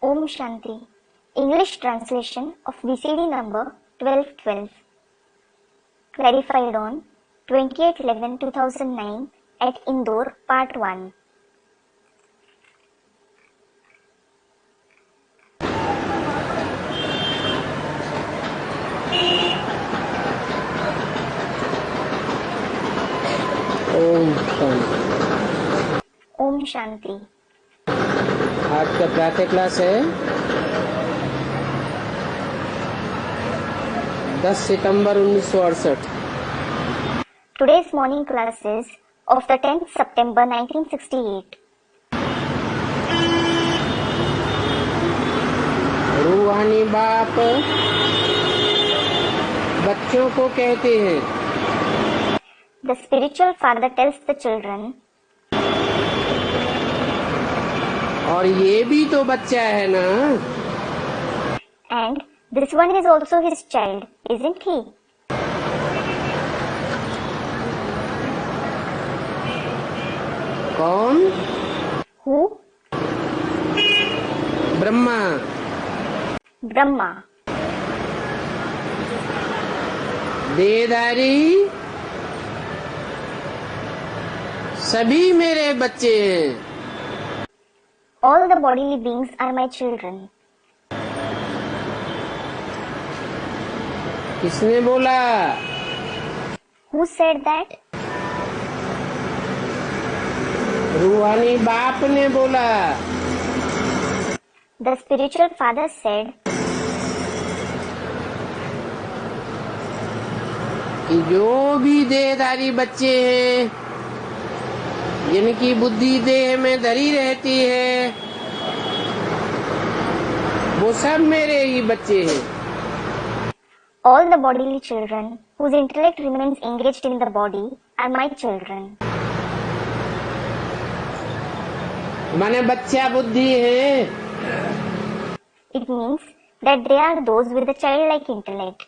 Om Shanti. English translation of VCD number 1212. Clarified on 28/11/2009 at Indore, Part 1. Om Shanti. आज का प्रातः class है 10 सितंबर 1968। Today's morning classes of the 10th September 1968. रूहानी बाप बच्चों को कहते हैं, The spiritual father tells the children, और ये भी तो बच्चा है ना, and this one is also his child, isn't he? कौन? Who? ब्रह्मा। Brahma. देहधारी सभी मेरे बच्चे हैं। All the bodily beings are my children. किसने बोला? Who said that? रूहानी बाप ने बोला। The spiritual father said कि जो भी देहधारी बच्चे हैं, जिनकी बुद्धि देह में धरी रहती है, वो सब मेरे ही बच्चे हैं। all the bodily children whose intellect remains engaged in the body are my children. माने बच्चा बुद्धि है। It means that they are those with a childlike intellect.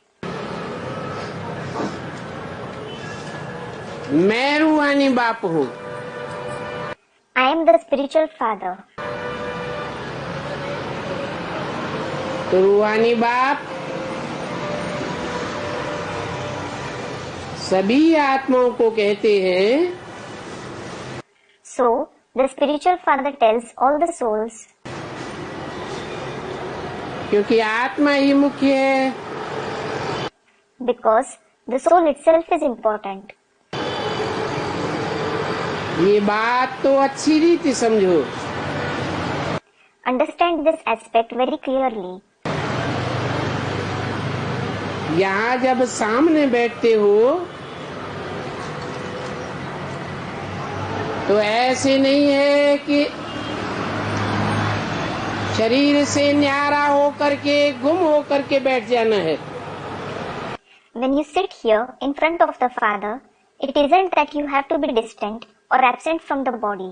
मैं रूहानी बाप हूँ। I am the spiritual father. तो रूहानी बाप सभी आत्माओं को कहते हैं, So, the spiritual father tells all the souls, क्योंकि आत्मा ही मुख्य है। because the soul itself is important. ये बात तो अच्छी रीति समझो। Understand this aspect very clearly. यहाँ जब सामने बैठते हो तो ऐसे नहीं है कि शरीर से न्यारा होकर के गुम होकर के बैठ जाना है। When you sit here in front of the father, it isn't that you have to be distant or absent from the body.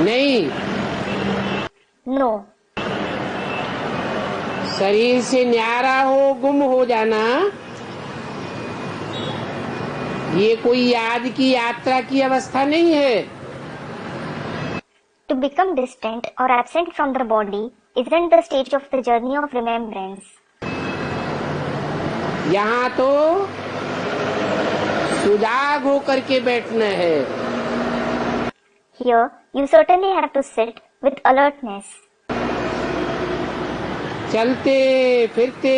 नहीं, No. शरीर से न्यारा हो गुम हो जाना ये कोई याद की यात्रा की अवस्था नहीं है। To become distant or absent from the body isn't the stage of the journey of remembrance. यहाँ तो सुजाग होकर के बैठना है। Here, you certainly have to sit with alertness. चलते फिरते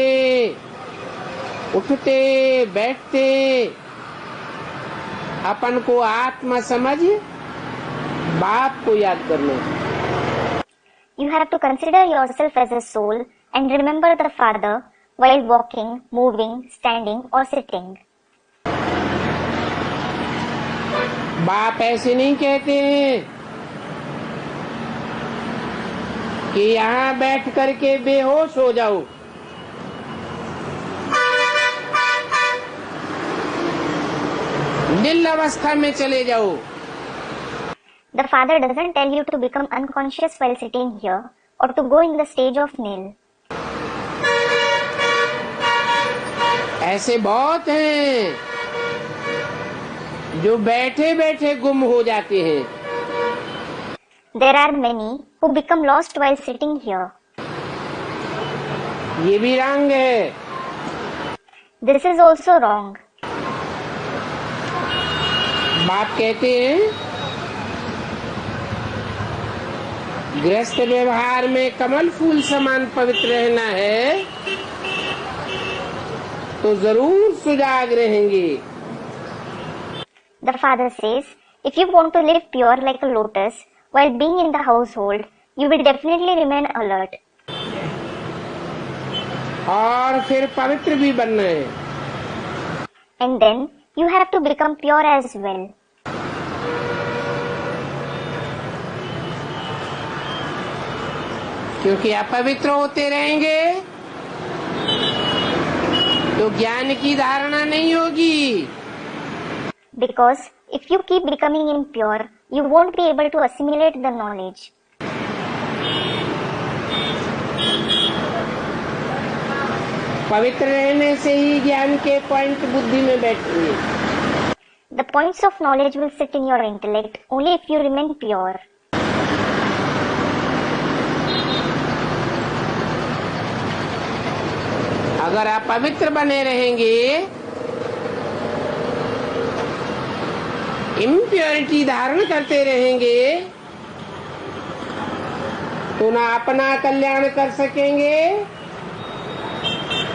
उठते बैठते अपन को आत्मा समझ बाप को याद करना। You have to consider yourself as a soul and remember the father while walking, moving, standing or sitting. बाप ऐसे नहीं कहते हैं कि यहाँ बैठ करके बेहोश हो जाओ। नील अवस्था में चले जाओ। The father doesn't tell you to become unconscious while sitting here or to go in the stage of nil. ऐसे बहुत हैं जो बैठे बैठे गुम हो जाते हैं। There are many who become lost while sitting here. ये भी रंग है। This is also wrong. बाप कहते हैं गृहस्थ व्यवहार में कमल फूल समान पवित्र रहना है तो जरूर सुजाग रहेंगे। The father says, if you want to live pure like a lotus while being in the household, you will definitely remain alert. और फिर पवित्र भी बनना है। And then you have to become pure as well. क्योंकि अपवित्र होते रहेंगे तो ज्ञान की धारणा नहीं होगी। Because if you keep becoming impure, you won't be able to assimilate the knowledge. पवित्र रहने से ही ज्ञान के पॉइंट बुद्धि में बैठेंगे। The points of knowledge will sit in your intellect only if you remain pure. अगर आप पवित्र बने रहेंगे, इम्प्योरिटी धारण करते रहेंगे, तो ना अपना कल्याण कर सकेंगे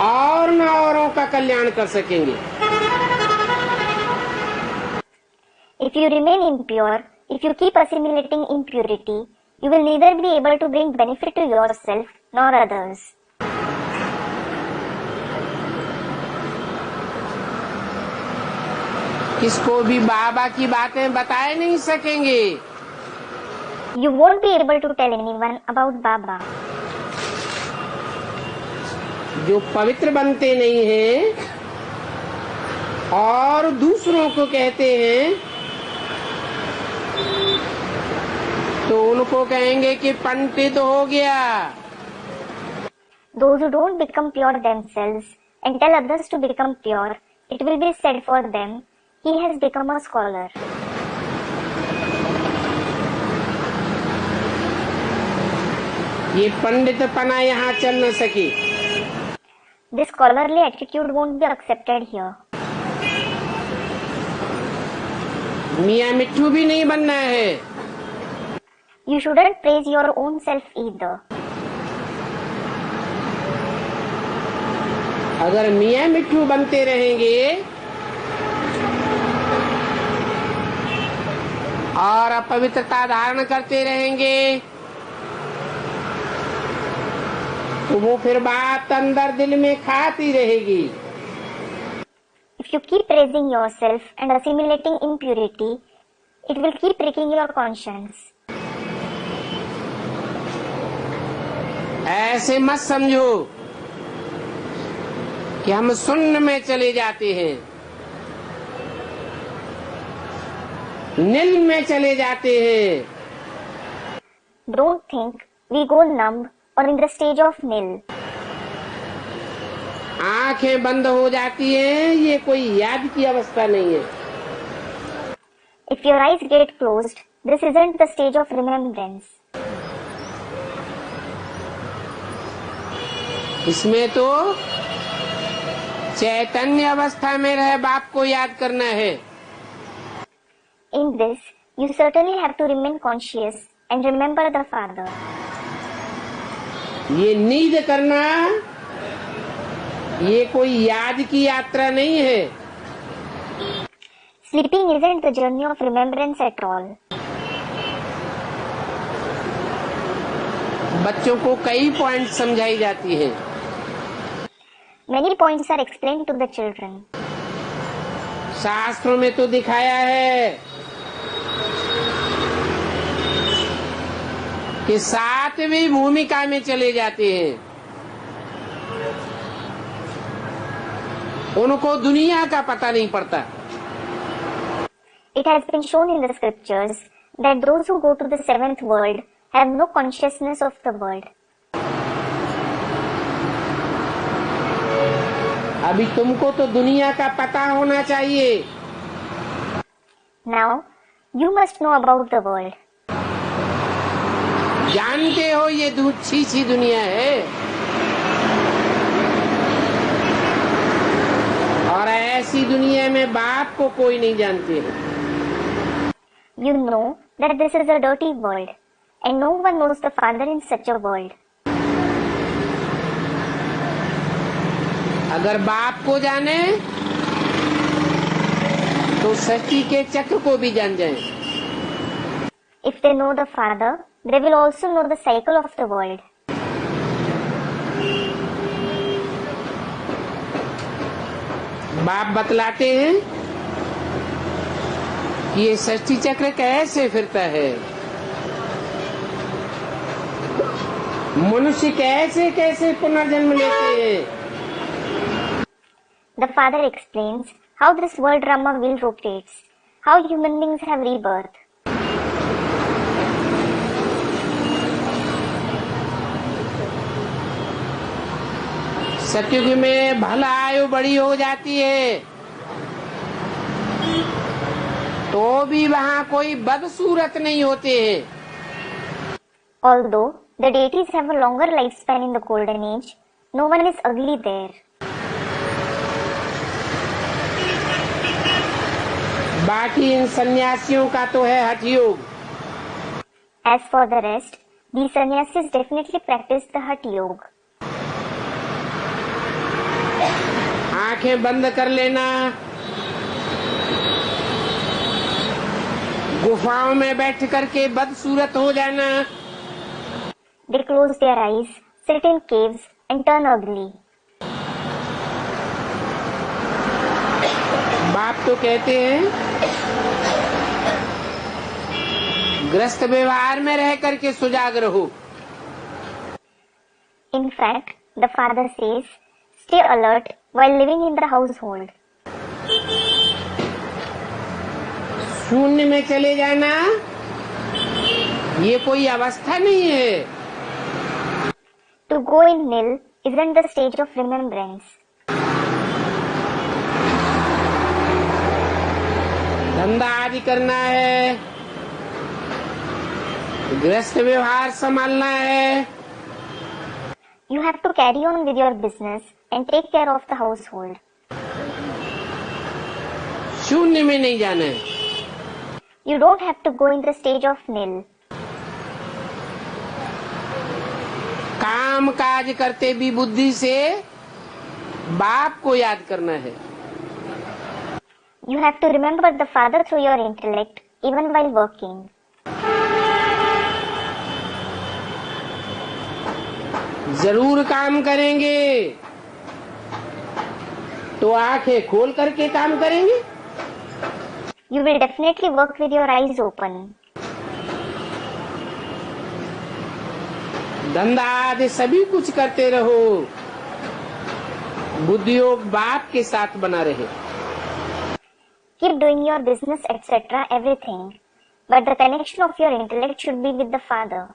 और न औरों का कल्याण कर सकेंगे। If you remain impure, if you keep assimilating impurity, you will neither be able to bring benefit to yourself nor others. किसको भी बाबा की बातें बताए नहीं सकेंगे। You won't be able to tell anyone about Baba. जो पवित्र बनते नहीं हैं और दूसरों को कहते हैं तो उनको कहेंगे कि पंडित हो गया। Those who don't become pure themselves and tell others to become pure, it will be said for them, he has become a scholar. ये पंडितपना यहाँ चल न सके। This scholarly attitude won't be accepted here. मियाँ मिट्ठू भी नहीं बनना है। You shouldn't praise your own self either. अगर मियाँ मिट्ठू बनते रहेंगे और अपवित्रता धारण करते रहेंगे तो वो फिर बात अंदर दिल में खाती रहेगी। If you keep praising yourself and assimilating impurity, it will keep pricking your conscience. ऐसे मत समझो कि हम शून्य में चले जाते हैं, नील में चले जाते हैं। Don't think we go numb or in the stage of nil. आंखें बंद हो जाती हैं, ये कोई याद की अवस्था नहीं है। If your eyes get closed, this isn't the stage of remembrance. इसमें तो चैतन्य अवस्था में रहे बाप को याद करना है। In this, you certainly have to remain conscious and remember the Father. ये नींद करना ये कोई याद की यात्रा नहीं है। Sleeping isn't the journey of remembrance at all. बच्चों को कई पॉइंट समझाई जाती है। Many points are explained to the children. शास्त्रों में तो दिखाया है कि सातवीं भूमिका में चले जाते हैं, उनको दुनिया का पता नहीं पड़ता। It has been shown in the scriptures that those who go to the seventh world have no consciousness of the world. अभी तुमको तो दुनिया का पता होना चाहिए। Now, you must know about the world. जानते हो ये दूच्छी सी दुनिया है, और ऐसी दुनिया में बाप को कोई नहीं जानते है। You know that this is a dirty world, and no one knows the Father in such a world. अगर बाप को जाने तो सृष्टि के चक्र को भी जान जाएं। If they know the Father, they will also know the cycle of the world. बाप बतलाते हैं कि ये सृष्टि चक्र कैसे फिरता है, मनुष्य कैसे कैसे पुनर्जन्म लेते हैं। The Father explains how this world drama wheel rotates, how human beings have rebirth. सतयुग में भला आयु बड़ी हो जाती है तो भी वहाँ कोई बदसूरत नहीं होते हैं। Although the deities have a longer lifespan in the golden age, no one is ugly there. बाकी इन सन्यासियों का तो है हठ योग। As for the rest, these sannyasis definitely practice the Hatha Yoga. आंखें बंद कर लेना, गुफाओं में बैठ करके बदसूरत हो जाना। They close their eyes, sit in caves and turn ugly. बाप तो कहते हैं ग्रस्त व्यवहार में रह करके सुजाग रहो। In fact, the Father says, stay alert while living in the household. शून्य में चले जाना ये कोई अवस्था नहीं है। To go in nil isn't the stage of remembrance. धंधा आदि करना है, गृहस्थ व्यवहार संभालना है, You have to carry on with your business and take care of the household. शून्य में नहीं जाना है। You don't have to go in the stage of nil. काम काज करते भी बुद्धि से बाप को याद करना है। You have to remember the Father through your intellect even while working. जरूर काम करेंगे तो आंखें खोल करके काम करेंगे। You will definitely work with your eyes open. धंधा आदि सभी कुछ करते रहो, बुद्धि योग बाप के साथ बना रहे। Keep doing your business, etc., everything. But the connection of your intellect should be with the Father.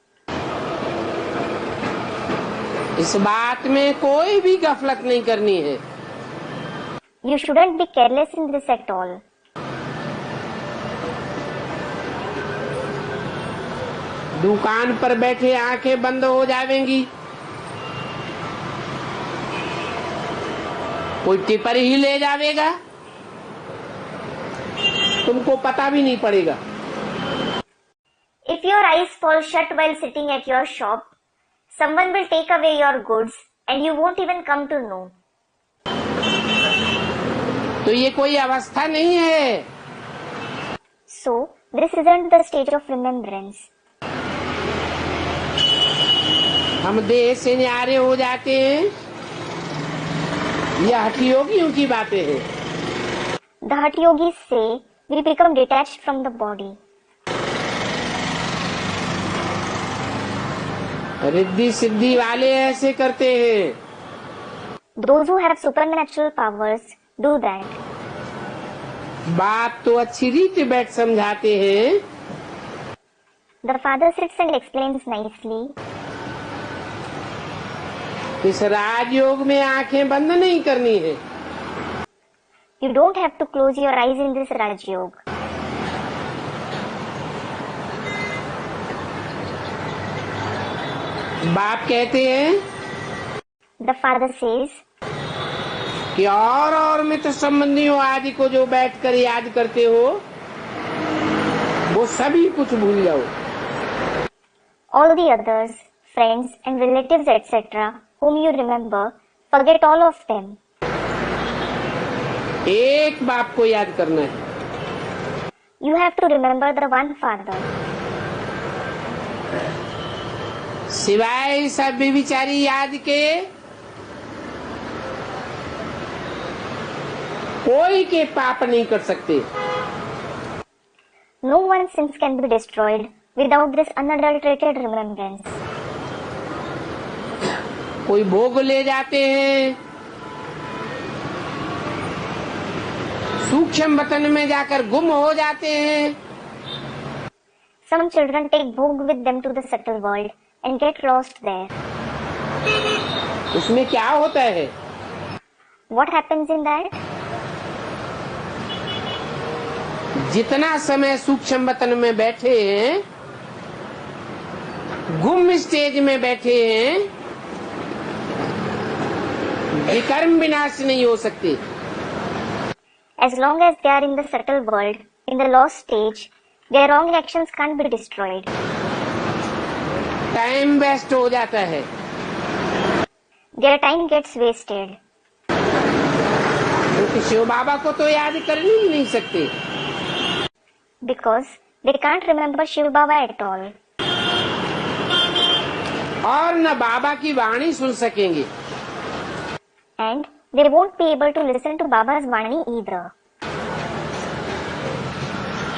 इस बात में कोई भी गफलत नहीं करनी है। You shouldn't be careless in this at all. दुकान पर बैठे आंखें बंद हो जाएंगी, कोई टिपर ही ले जाएगा, तुमको पता भी नहीं पड़ेगा। If your eyes fall shut while sitting at your shop, someone will take away your goods and you won't even come to know. तो ये कोई अवस्था नहीं है। So, this isn't the stage of remembrance. हम देह से न्यारे हो जाते हैं, यह हठ योगियों की बातें हैं। The Hatha Yogis say we become detached from the body. Riddhi Siddhi वाले ऐसे करते हैं। Those who have supernatural powers do that. बाप तो अच्छी रीति बैठ समझाते हैं। The Father sits and explains nicely. इस राजयोग में आंखें बंद नहीं करनी है। You don't have to close your eyes in this Raj Yoga. बाप कहते हैं The father says, कि और मित्र संबंधियों आदि को जो बैठकर याद करते हो वो सभी कुछ भूल जाओ। all the others, friends and relatives etc. whom you remember, forget all of them. एक बाप को याद करना है। You have to remember the one father. सिवाय सब विचारी याद के कोई के पाप नहीं कर सकते। No one's sins can be destroyed without this unadulterated remembrance. कोई भोग ले जाते हैं, सूक्ष्म वतन में जाकर गुम हो जाते हैं। Some children take bhog with them to the subtle world and get lost there. उसमें क्या होता है? What happens in that? जितना समय सूक्ष्म वतन में बैठे हैं, गुम स्टेज में बैठे हैं, विकर्म विनाश नहीं हो सकते। As long as they are in the subtle world, in the lost stage, their wrong actions can't be destroyed. Time waste हो जाता है। Their time gets wasted. क्योंकि शिव बाबा को तो याद कर ही नहीं सकते। Because they can't remember Shiv Baba at all. और न बाबा की वाणी सुन सकेंगे। And they won't be able to listen to Baba's Vani either.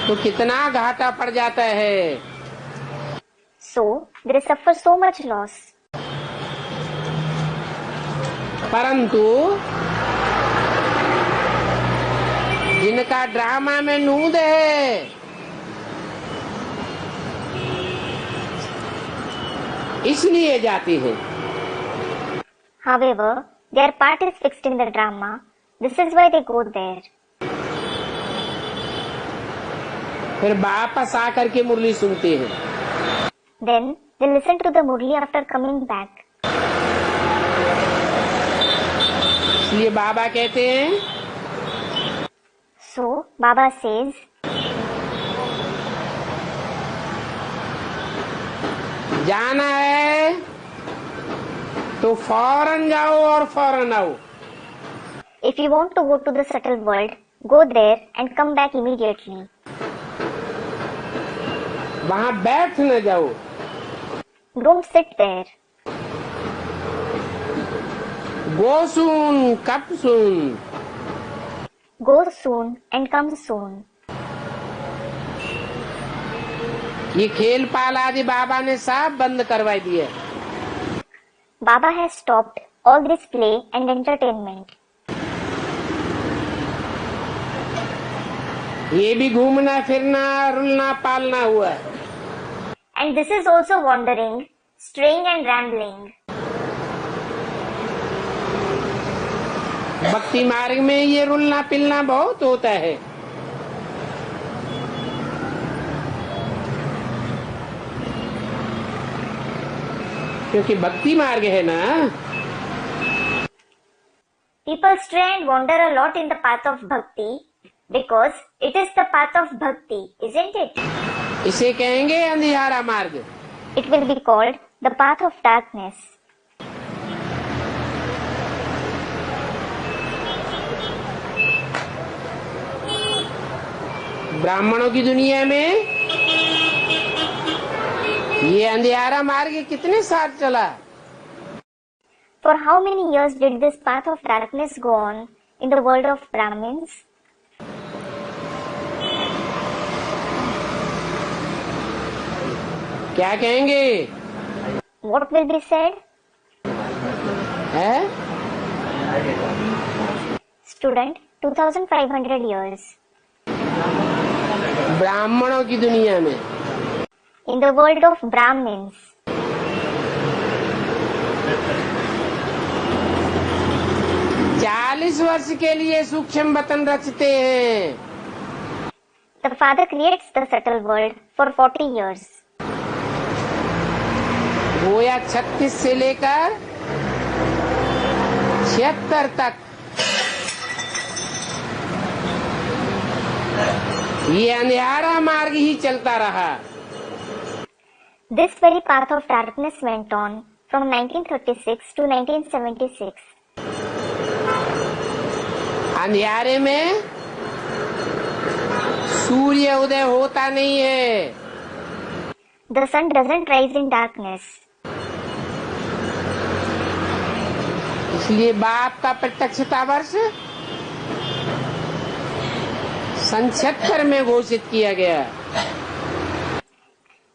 तो कितना घाटा पड़ जाता है। So, they suffer so much loss. परंतु जिनका ड्रामा में नूद है, इसलिए जाते हैं। However, their part is fixed in the drama. This is why they go there. फिर वापस आकर के मुरली सुनते हैं। Then, they listen to the Murli after coming back. इसलिए बाबा कहते हैं, So, Baba says, जाना है तो फौरन जाओ और फौरन आओ। if you want to go to the subtle world, go there and come back immediately. वहाँ बैठ न जाओ। Don't sit there. गो सुन, कब सुन। Go soon and come soon. ये खेल पाल आदि बाबा ने सब बंद करवा दिए। Baba has stopped all this play and entertainment. ये भी घूमना फिरना रुलना पालना हुआ। And this is also wandering, straying and rambling. भक्ति मार्ग में ये रुलना पिलना बहुत होता है। क्योंकि भक्ति मार्ग है ना। People stray and wander a lot in the path of bhakti because it is the path of bhakti, isn't it? इसे कहेंगे अंधियारा मार्ग। It will be called the path of darkness. ब्राह्मणों की दुनिया में ये अंधियारा मार्ग कितने साल चला? For how many years did this path of darkness go on in the world of Brahmins? क्या कहेंगे? What will be said? है? Student, 2500 years. ब्राह्मणों की दुनिया में In the world of Brahmins. चालीस वर्ष के लिए सूक्ष्म वतन रचते हैं। The father creates the subtle world for 40 years. गोया 36 से लेकर 76 तक ये अंधियारा मार्ग ही चलता रहा। This very path of darkness went on from 1936 to 1976. अंधियारे में सूर्य उदय होता नहीं है। The sun doesn't rise in darkness. इसलिए बाप का प्रत्यक्षता वर्ष सन 76 में घोषित किया गया।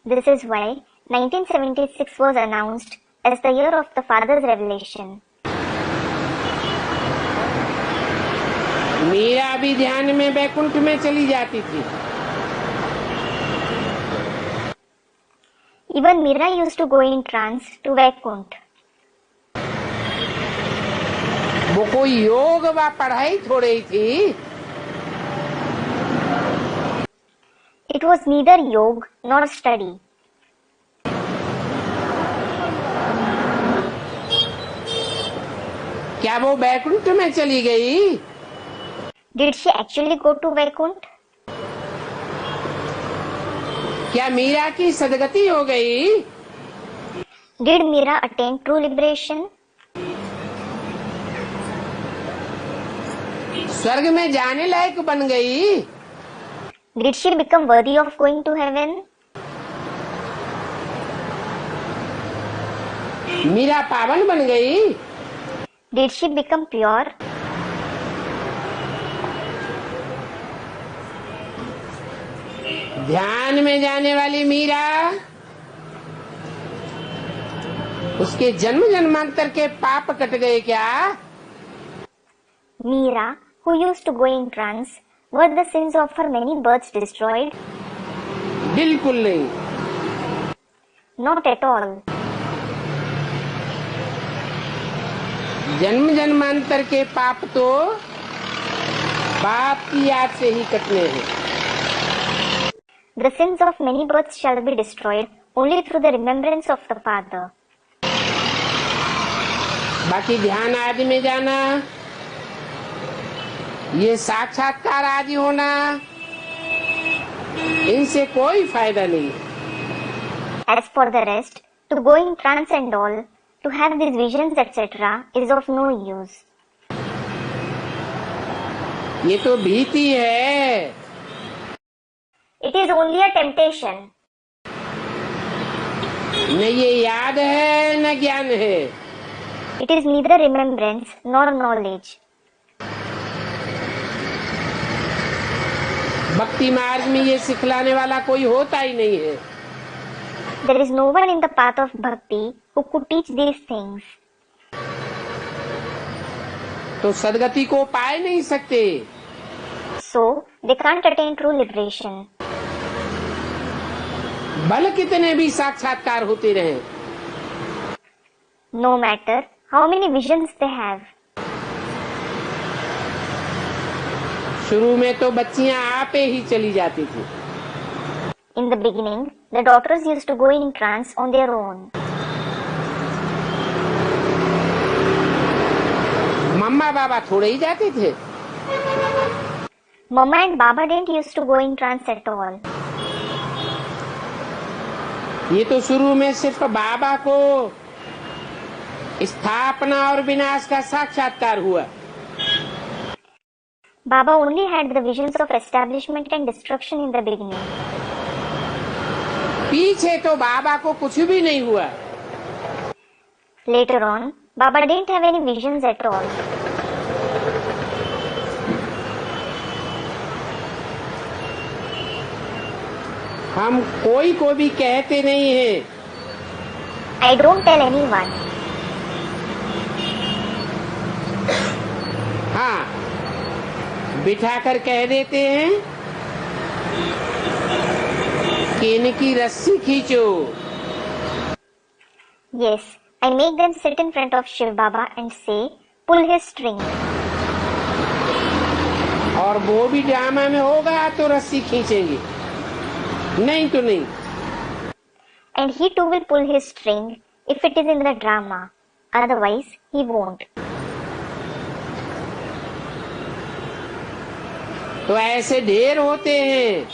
This is why 1976 was announced as the year of the Father's revelation. Meera भी ध्यान में वैकुंठ में चली जाती थी। Even Meera used to go in trance to Vaikunt. वो कोई योग व पढ़ाई थोड़ी थी। It was neither yoga nor study. क्या वो वैकुंठ में चली गई? Did she actually go to Vaikunt? क्या मीरा की सदगति हो गई? Did Meera attain true liberation? स्वर्ग में जाने लायक बन गई? Did she become worthy of going to heaven? Meera पावन बन गई? Did she become pure? ध्यान में जाने वाली मीरा उसके जन्म जन्मांतर के पाप कट गए क्या? Meera, who used to go in trance, were the sins of her many births destroyed? बिल्कुल नहीं। Not at all. जन्म जन्मांतर के पाप तो बाप की याद से ही कटने हैं। The sins of many births shall be destroyed only through the remembrance of the Father. बाकी ध्यान आदि में जाना, ये साक्षात्कार आदि होना, इनसे कोई फायदा नहीं। As for the rest, to go in trance and all, to have these visions etc. is of no use. ये तो भीति है। It is only a temptation. न ये याद है न ज्ञान है। It is neither remembrance nor knowledge. भक्ति मार्ग में ये सिखलाने वाला कोई होता ही नहीं है। There is no one in the path of bhakti who could teach these things. तो सदगति को पाए नहीं सकते। So, they can't attain true liberation. भले कितने भी साक्षात्कार होते रहे, No matter how many visions they have. शुरू में तो बच्चियां आपे ही चली जाती थी। In the beginning, the daughters used to go in trance on their own. मम्मा बाबा थोड़े ही जाते थे। Mama and Baba didn't used to go in trance at all. ये तो शुरू में सिर्फ बाबा को स्थापना और विनाश का साक्षात्कार हुआ। Baba only had the visions of establishment and destruction in the beginning. पीछे तो बाबा को कुछ भी नहीं हुआ। Later on, Baba didn't have any visions at all. हम कोई को भी कहते नहीं हैं। I don't tell anyone. हाँ, बिठाकर कह देते हैं कि इनकी रस्सी खींचो। Yes, I make them sit in front of Shiv Baba and say, pull his string. और वो भी ड्रामा में होगा तो रस्सी खींचेंगे, नहीं तो नहीं। And he too will pull his string if it is in the drama. Otherwise, he won't. तो ऐसे ढेर होते हैं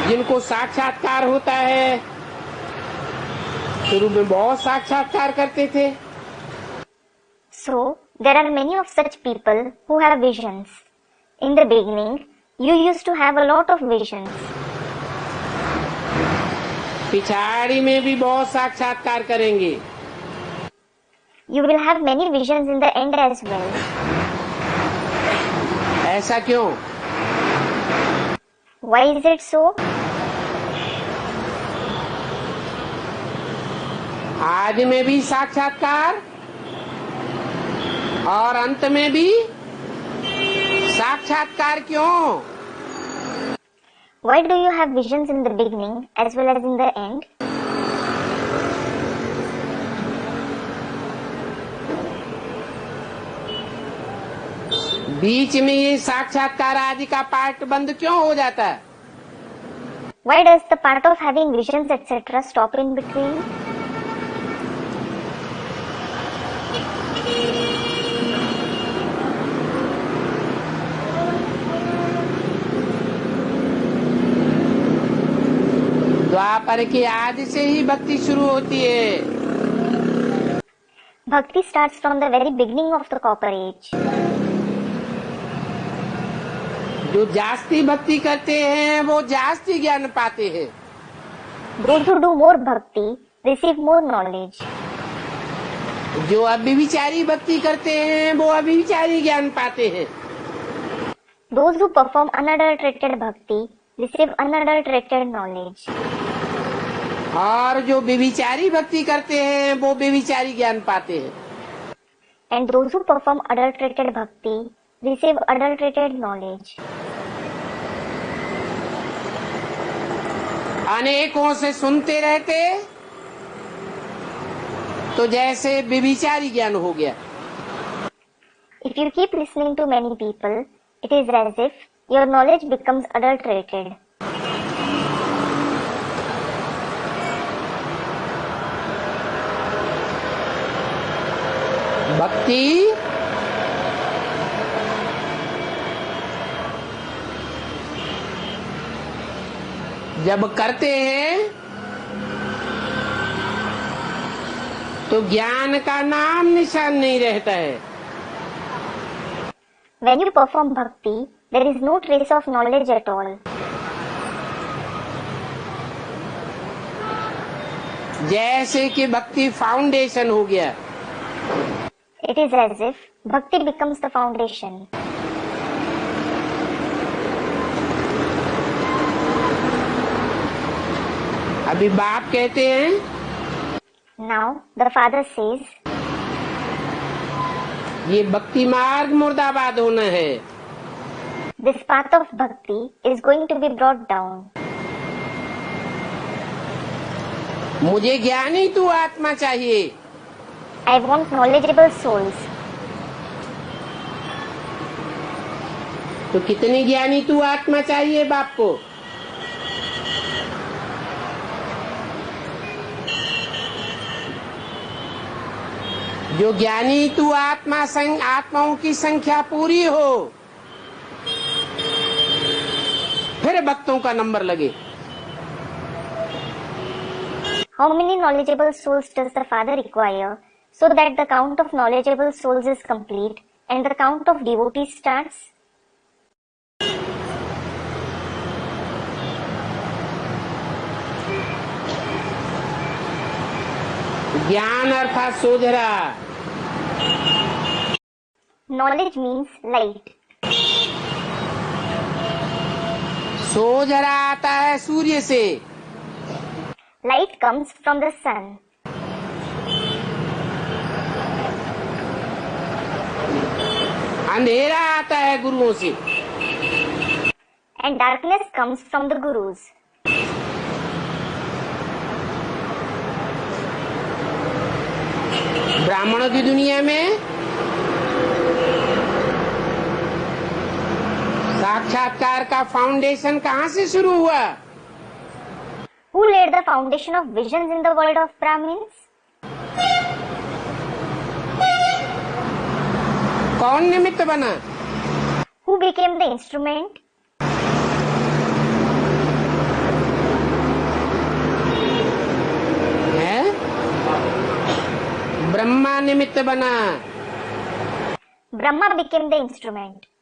जिनको साक्षात्कार होता है। शुरू में बहुत साक्षात्कार करते थे। So, there are many of such people who have visions. In the beginning, you used to have a lot of visions. पिछाड़ी में भी बहुत साक्षात्कार करेंगे। You will have many visions in the end as well. ऐसा क्यों? Why is it so? आदि में भी साक्षात्कार और अंत में भी साक्षात्कार क्यों? Why do you have visions in the beginning as well as in the end? बीच में ये साक्षात्कार आदि का पार्ट बंद क्यों हो जाता है? Why does the part of having visions etc. stop in between? द्वापर की आदि से ही भक्ति शुरू होती है। Bhakti starts from the very beginning of the Copper Age. जो जास्ती भक्ति करते हैं वो जास्ती ज्ञान पाते हैं। Those who do more bhakti receive more knowledge. जो अव्यभिचारी भक्ति करते हैं वो अव्यभिचारी ज्ञान पाते हैं। Those who perform unadulterated bhakti receive unadulterated knowledge. और जो व्यभिचारी भक्ति करते हैं वो व्यभिचारी ज्ञान पाते हैं। And those who perform adulterated bhakti receive adulterated knowledge. अनेकों से सुनते रहते तो जैसे व्यभिचारी ज्ञान हो गया। If you keep listening to many people, it is as if your knowledge becomes adulterated. भक्ति जब करते हैं तो ज्ञान का नाम निशान नहीं रहता है। When you perform bhakti, there is no trace of knowledge at all. जैसे कि भक्ति फाउंडेशन हो गया। It is as if bhakti becomes the foundation. अभी बाप कहते हैं, Now the father says, ये भक्ति मार्ग मुर्दाबाद होना है। this path of bhakti is going to be brought down. मुझे ज्ञानी तू आत्मा चाहिए। I want knowledgeable souls. तो कितनी ज्ञानी तू आत्मा चाहिए बाप को? जो ज्ञानी तू आत्माओं की संख्या पूरी हो, फिर भक्तों का नंबर लगे। How many knowledgeable souls does the father require so that the count of knowledgeable souls is complete and the count of devotees starts? ज्ञान अर्थात सोझरा। Knowledge means light. सोझरा आता है सूर्य से। Light comes from the sun. अंधेरा आता है गुरुओं से। And darkness comes from the gurus. ब्राह्मणों की दुनिया में साक्षात्कार का फाउंडेशन कहाँ से शुरू हुआ? Who laid the foundation of visions in the world of Brahmins? कौन निमित्त बना? Who became the instrument? है? ब्रह्मा निमित्त बना। Brahma became the instrument.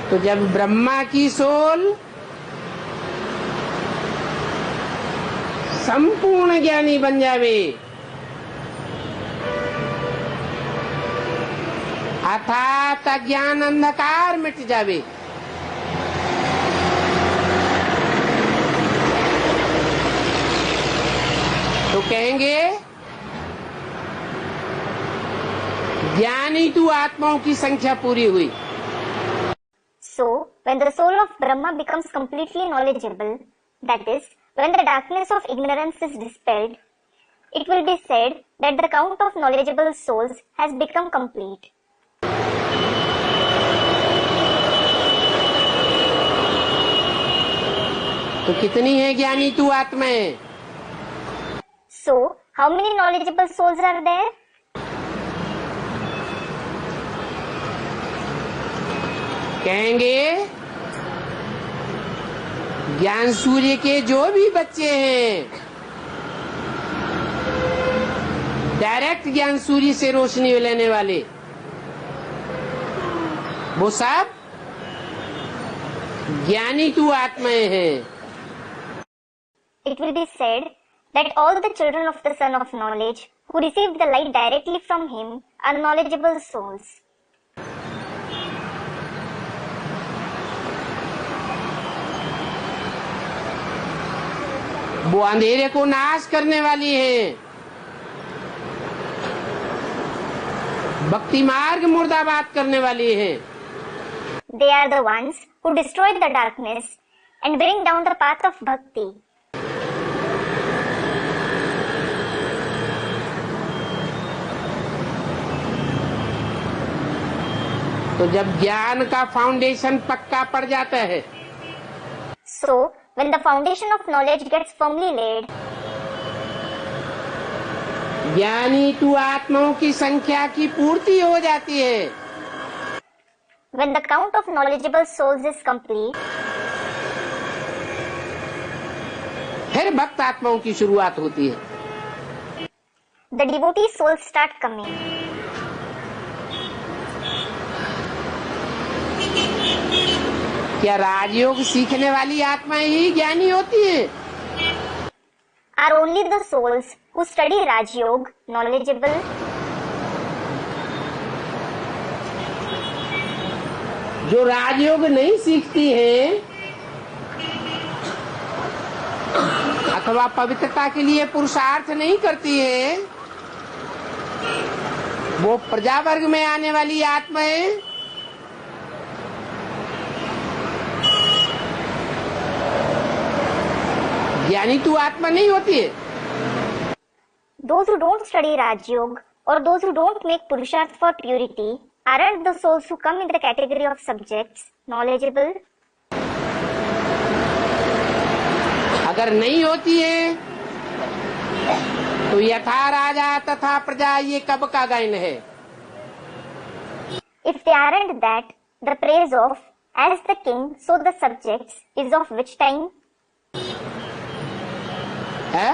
तो जब ब्रह्मा की सोल संपूर्ण ज्ञानी बन जावे, अर्थात अज्ञान अंधकार मिट जावे, तो कहेंगे ज्ञानी तू आत्माओं की संख्या पूरी हुई। So, when the soul of Brahma becomes completely knowledgeable, that is, when the darkness of ignorance is dispelled, it will be said that the count of knowledgeable souls has become complete. तो कितनी है ज्ञानी तू आत्माएं? So, how many knowledgeable souls are there? कहेंगे ज्ञान सूर्य के जो भी बच्चे हैं, डायरेक्ट ज्ञान सूर्य से रोशनी लेने वाले, वो सब ज्ञानी तू आत्माएं हैं। It will be said that all the children of the Son of Knowledge who received the light directly from him are knowledgeable souls. वो अंधेरे को नाश करने वाली है। भक्ति मार्ग मुर्दाबाद करने वाली है। They are the ones who destroy the darkness and bring down the path of bhakti. तो जब ज्ञान का फाउंडेशन पक्का पड़ जाता है, So, when the foundation of knowledge gets firmly laid, ज्ञानी तू आत्माओं की संख्या की पूर्ति हो जाती है। when the count of knowledgeable souls is complete, फिर भक्त आत्माओं की शुरुआत होती है। the devotee souls start coming. क्या राजयोग सीखने वाली आत्माएं ही ज्ञानी होती है? Are only the souls who study Raj Yoga knowledgeable? जो राजयोग नहीं सीखती है अथवा पवित्रता के लिए पुरुषार्थ नहीं करती है, वो प्रजा वर्ग में आने वाली आत्माएं ज्ञानी तू आत्मा नहीं होती है। Those who don't study Raj Yoga or those who don't make Purusharth for purity aren't the souls who come in the category of subjects, knowledgeable. अगर नहीं होती है तो यथा राजा तथा प्रजा ये कब का गायन है? If they aren't that, the praise of as the king, so the subjects is of which time? है?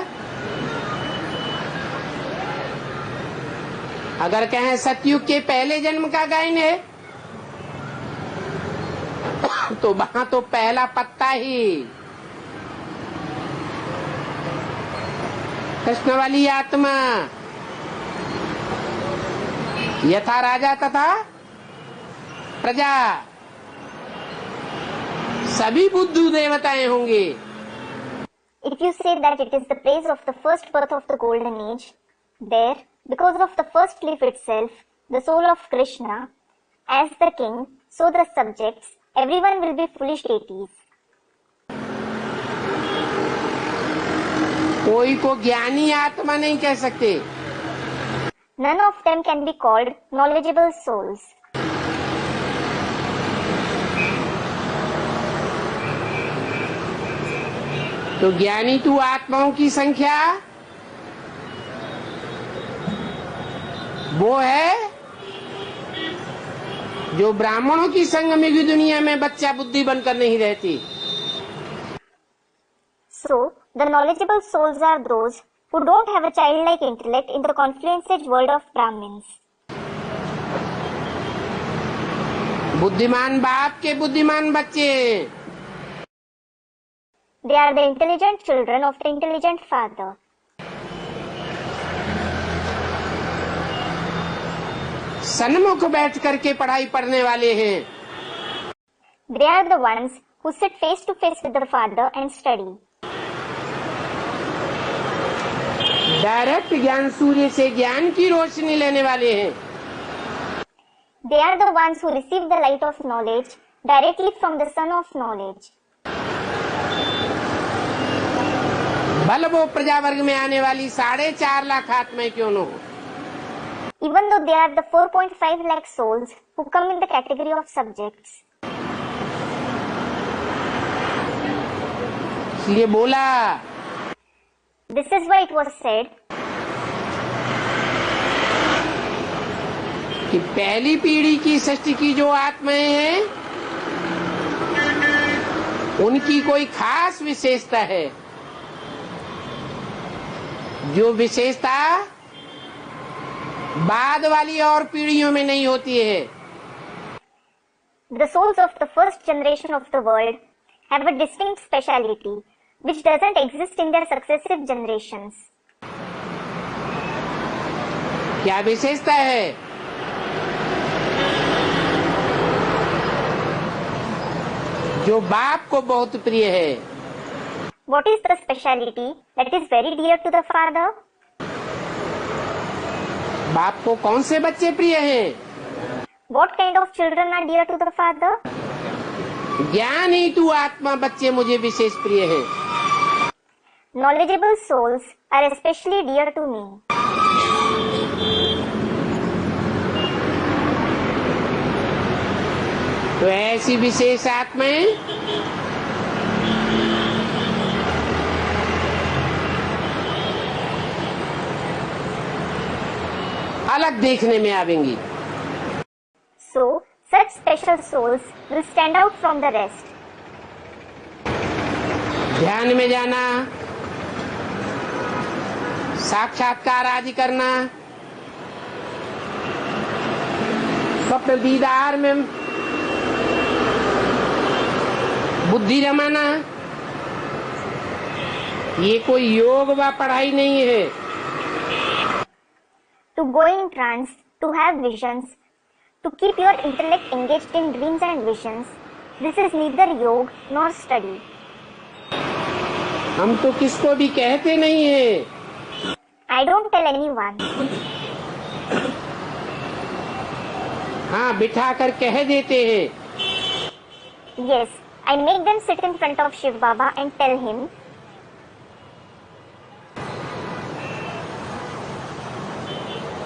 अगर कहें सतयुग के पहले जन्म का गायन है तो वहां तो पहला पत्ता ही कृष्ण वाली आत्मा यथा राजा तथा प्रजा सभी बुद्धू देवताएं होंगे। If you say that it is the praise of the first birth of the golden age, there, because of the first leaf itself, the soul of Krishna, as the king, so the subjects, everyone will be foolish deities. कोई को ज्ञानी आत्मा नहीं कह सकते। None of them can be called knowledgeable souls. तो ज्ञानी तू आत्माओं की संख्या वो है जो ब्राह्मणों की संग में भी दुनिया में बच्चा बुद्धि बनकर नहीं रहती। So, the knowledgeable souls are those who don't have a childlike intellect in the confluenced world of Brahmins. बुद्धिमान बाप के बुद्धिमान बच्चे, They are the intelligent children of the intelligent father. सन्मुख बैठ करके पढ़ाई पढ़ने वाले हैं। They are the ones who sit face to face with the father and study. Direct ज्ञान सूर्य से ज्ञान की रोशनी लेने वाले हैं। They are the ones who receive the light of knowledge directly from the sun of knowledge. भले वो प्रजा वर्ग में आने वाली 4.5 लाख आत्माएं क्यों न हो। Even though they are the 4.5 lakh souls who come in the category of subjects. इसलिए बोला, This is why it was said कि पहली पीढ़ी की सृष्टि की जो आत्माएं हैं उनकी कोई खास विशेषता है, जो विशेषता बाद वाली और पीढ़ियों में नहीं होती है। the souls of the first generation of the world have a distinct speciality which doesn't exist in their successive generations. क्या विशेषता है? जो बाप को बहुत प्रिय है। What is the speciality that is very dear to the father? बाप को कौन से बच्चे प्रिय हैं? What kind of children are dear to the father? ज्ञान ही तू आत्मा बच्चे मुझे विशेष प्रिय हैं। Knowledgeable souls are especially dear to me. तो ऐसी विशेष आत्माएं अलग देखने में आवेंगी। So, such special souls will stand out from the rest. ध्यान में जाना, साक्षात्कार आदि करना, स्वप्न दीदार में बुद्धि रमाना, ये कोई योग व पढ़ाई नहीं है। To go in trance, to have visions, to keep your intellect engaged in dreams and visions, this is neither yoga nor study. हम तो किसको भी कहते नहीं है। I don't tell anyone. हाँ, बिठा कर कह देते हैं। Yes, I make them sit in front of Shiv Baba and tell him,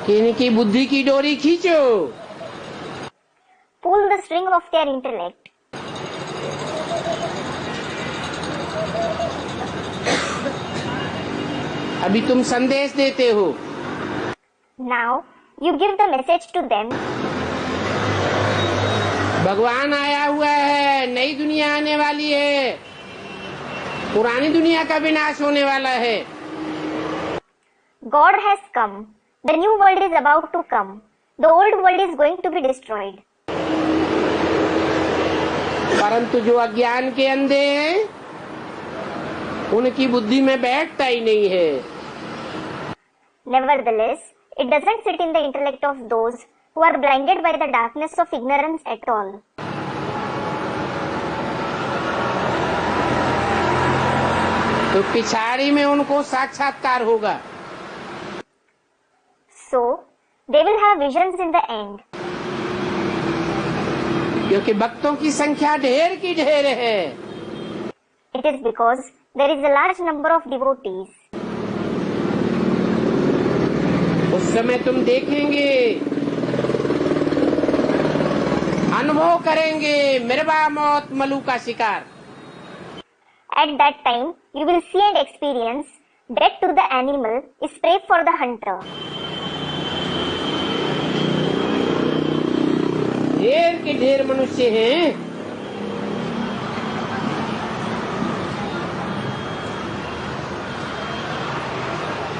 कि इनकी बुद्धि की डोरी खींचो। pull the string of their intellect. अभी तुम संदेश देते हो। Now, you give the message to them. भगवान आया हुआ है, नई दुनिया आने वाली है, पुरानी दुनिया का विनाश होने वाला है। God has come. The new world is about to come. The old world is going to be destroyed. परंतु जो अज्ञान के अंधे हैं, उनकी बुद्धि में बैठता ही नहीं है। Nevertheless, it doesn't sit in the intellect of those who are blinded by the darkness of ignorance at all. तो पिछाड़ी में उनको साक्षात्कार होगा। So, they will have visions in the end. क्योंकि भक्तों की संख्या ढेर की ढेर है। It is because there is a large number of devotees. उस समय तुम देखेंगे, अनुभव करेंगे मिर्वा मौत मलू का शिकार। At that time, you will see and experience death to the animal is prey for the hunter. ढेर के ढेर मनुष्य हैं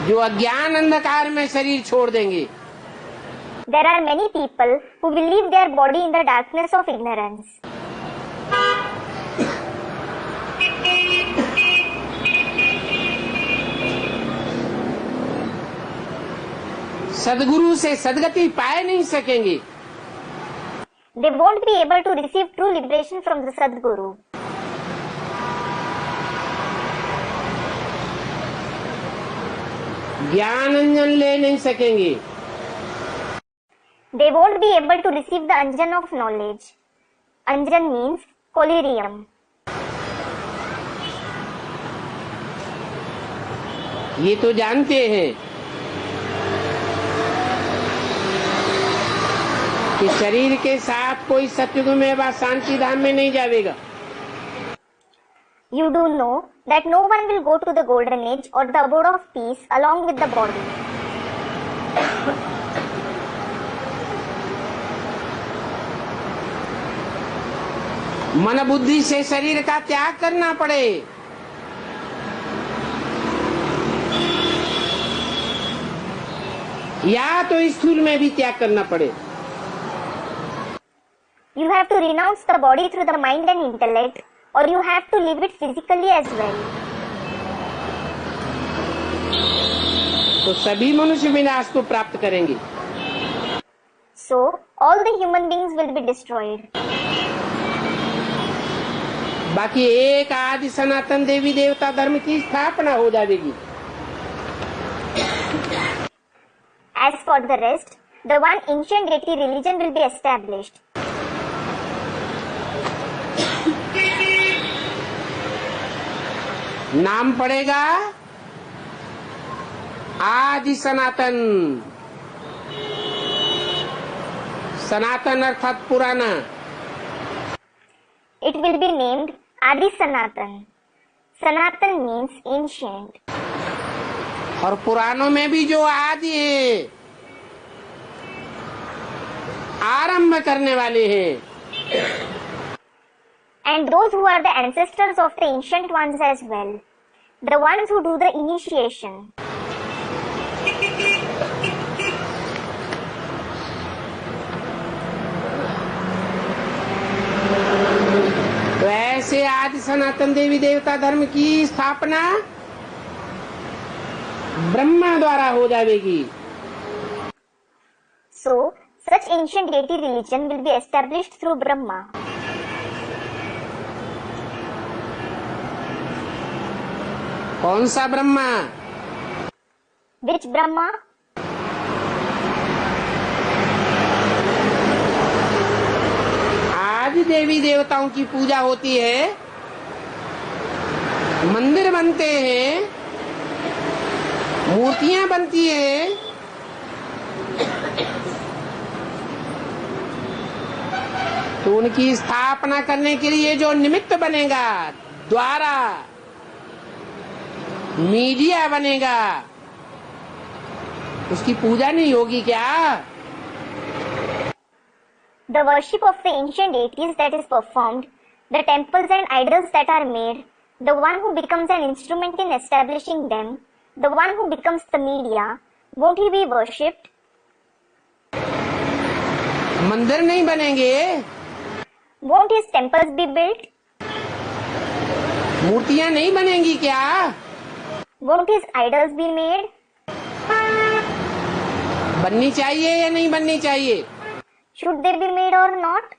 जो अज्ञान अंधकार में शरीर छोड़ देंगे. There are many people who will leave their body in the darkness of ignorance. सदगुरु से सदगति पाए नहीं सकेंगे. They won't be able to receive true liberation from the Sadguru. ज्ञान अंजन ले नहीं सकेंगे. They won't be able to receive the Anjan of knowledge. Anjan means collyrium. ये तो जानते हैं कि शरीर के साथ कोई सतयुग में व शांति धाम में नहीं जाएगा. You do know that no one will go to the golden age or the abode of peace along with the body. मन बुद्धि से शरीर का त्याग करना पड़े. या तो स्थूल में भी त्याग करना पड़े. You have to renounce the body through the mind and intellect, or you have to live it physically as well. तो सभी मनुष्य विनाश को प्राप्त करेंगे. So, all the human beings will be destroyed. बाकी एक आदि सनातन देवी देवता धर्म की स्थापना हो जाएगी. As for the rest, the one ancient deity religion will be established. नाम पड़ेगा आदि सनातन. सनातन अर्थात पुराना. It will be named Adi Sanatan. Sanatan means ancient. और पुराणों में भी जो आदि है, आरंभ करने वाले हैं, And those who are the ancestors of the ancient ones as well. The ones who do the initiation. तो ऐसे आदि सनातन देवी देवता धर्म की स्थापना ब्रह्मा द्वारा हो जाएगी. So, such ancient deity religion will be established through Brahma. कौन सा ब्रह्मा? Which Brahma? आदि देवी देवताओं की पूजा होती है, मंदिर बनते हैं, मूर्तियां बनती है, तो उनकी स्थापना करने के लिए जो निमित्त बनेगा, द्वारा, मीडिया बनेगा, उसकी पूजा नहीं होगी क्या? The worship of the ancient deities that is performed, the temples and idols that are made, the one who becomes an instrument in establishing them, the one who becomes the media, won't he be worshipped? मंदिर नहीं बनेंगे, Won't his temples be built? मूर्तियां नहीं बनेंगी क्या? Won't his idols be made? बननी चाहिए या नहीं बननी चाहिए? Should they be made or not?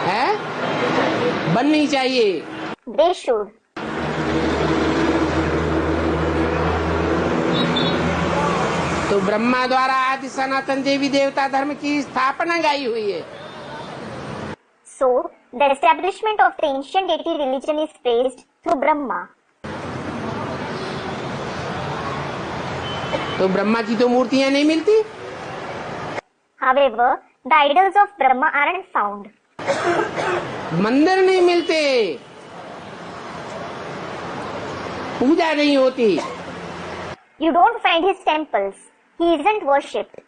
है? बननी चाहिए. They should. तो ब्रह्मा द्वारा आदि सनातन देवी देवता धर्म की स्थापना गाई हुई है. So, the establishment of the ancient deity religion is praised through Brahma. तो ब्रह्मा की तो मूर्तियां नहीं मिलती. However, the idols of Brahma aren't found. मंदिर नहीं मिलते. पूजा नहीं होती। You don't find his temples. He isn't worshipped.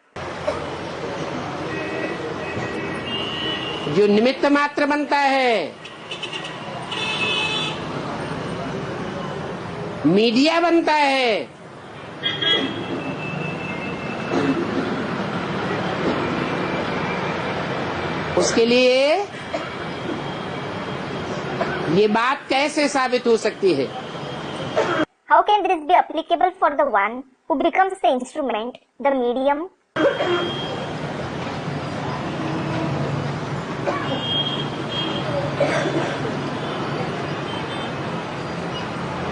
जो निमित्त मात्र बनता है, मीडिया बनता है, उसके लिए ये बात कैसे साबित हो सकती है? How can this be applicable for the one who becomes the instrument, the medium?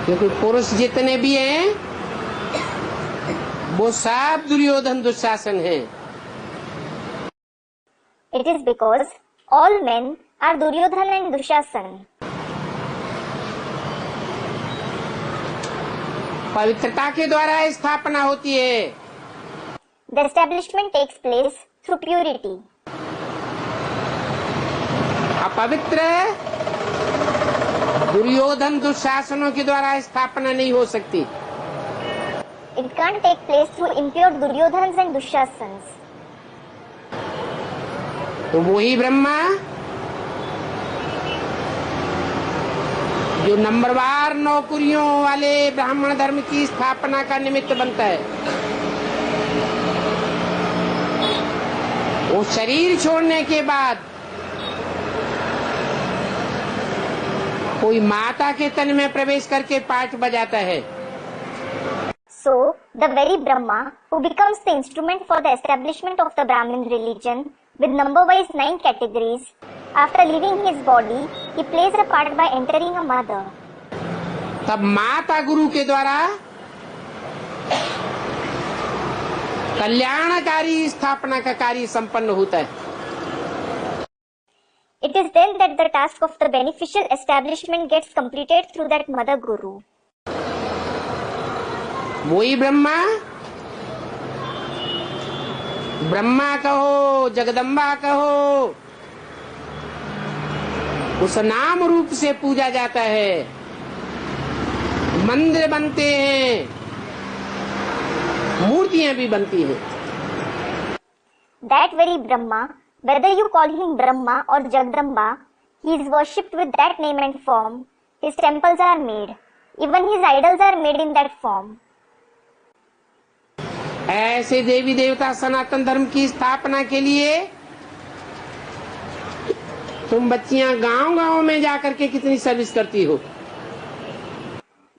क्योंकि पुरुष जितने भी हैं वो सब दुर्योधन दुशासन हैं। It is because all men are Duryodhana and Dushasan. पवित्रता के द्वारा स्थापना होती है। The establishment takes place through purity. अपवित्र दुर्योधन दुशासनों के द्वारा स्थापना नहीं हो सकती। It can't take place through impure Duryodhans and Dushasans. तो वही ब्रह्मा जो नंबरवार नौकरियों वाले ब्राह्मण धर्म की स्थापना का निमित्त बनता है, वो शरीर छोड़ने के बाद कोई माता के तन में प्रवेश करके पाठ बजाता है। So, the very Brahma who becomes the instrument for the establishment of the Brahmin religion with number-wise 9 categories, after leaving his body, he plays a part by entering a mother. तब माता गुरु के द्वारा कल्याणकारी स्थापना का कार्य संपन्न होता है। It is then that the task of the beneficial establishment gets completed through that mother guru. वही ब्रह्मा, ब्रह्मा कहो, जगदम्बा कहो, उस नाम रूप से पूजा जाता है। मंदिर बनते हैं, मूर्तियां भी बनती हैं। That very Brahma, whether you call him Brahma or Jagdamba, he is worshipped with that name and form. His temples are made. Even his idols are made in that form. ऐसे देवी देवता सनातन धर्म की स्थापना के लिए तुम बच्चियां गांव-गांव में जाकर के कितनी सर्विस करती हो?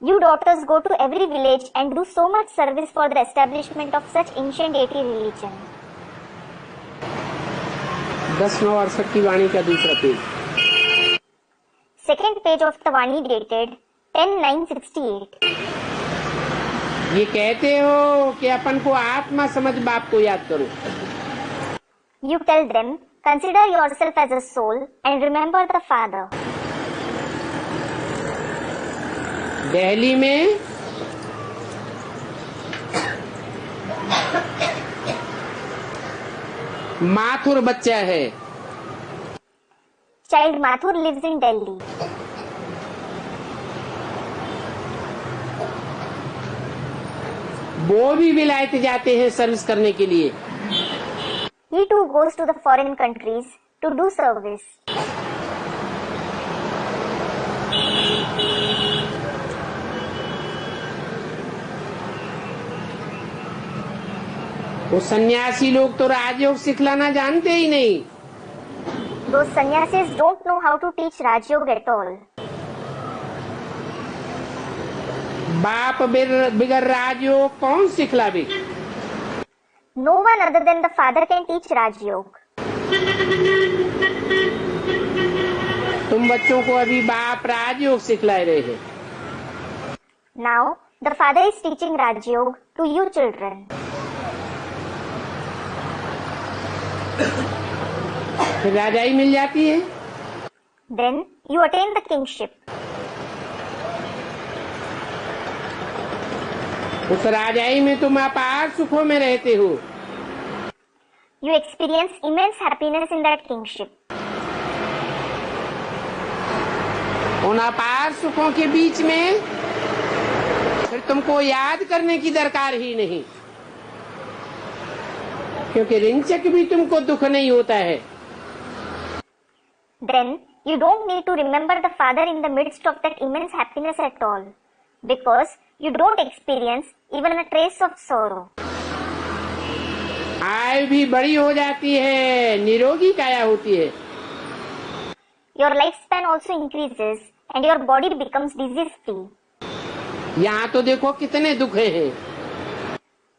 You daughters go to every village and do so much service for the establishment of such ancient deity religion. 10/9/68 की वाणी का दूसरा page. Second page of the Vani dated 10/9/68. ये कहते हो कि अपन को आत्मा समझ बाप को याद करो। You tell them, consider yourself as a soul and remember the Father. Delhi में माथुर बच्चा है। Child Mathur lives in Delhi. वो भी विलायत जाते हैं सर्विस करने के लिए। He too goes to the foreign countries to do service. वो सन्यासी लोग तो राजयोग सिखलाना जानते ही नहीं। Those sannyasis don't know how to teach Rajyoga at all. बाप बिगर राजयोग कौन सिखलावे? No one other than the Father can teach Rajyoga. तुम बच्चों को अभी बाप राजयोग सिखला रहे हैं। Now, the Father is teaching Rajyoga to you children. फिर राजाई मिल जाती है। Then, you attain the kingship. उस राजाई में तुम अपार सुखों में रहते हो। You experience immense happiness in that kingship. उन अपार सुखों के बीच में फिर तुमको याद करने की दरकार ही नहीं, क्योंकि रिंचक भी तुमको दुख नहीं होता है। Then you don't need to remember the Father in the midst of that immense happiness at all, because you don't experience even a trace of sorrow. आयु भी बड़ी हो जाती है, निरोगी काया होती है। Your lifespan also increases and your body becomes disease free. यहाँ तो देखो कितने दुख हैं।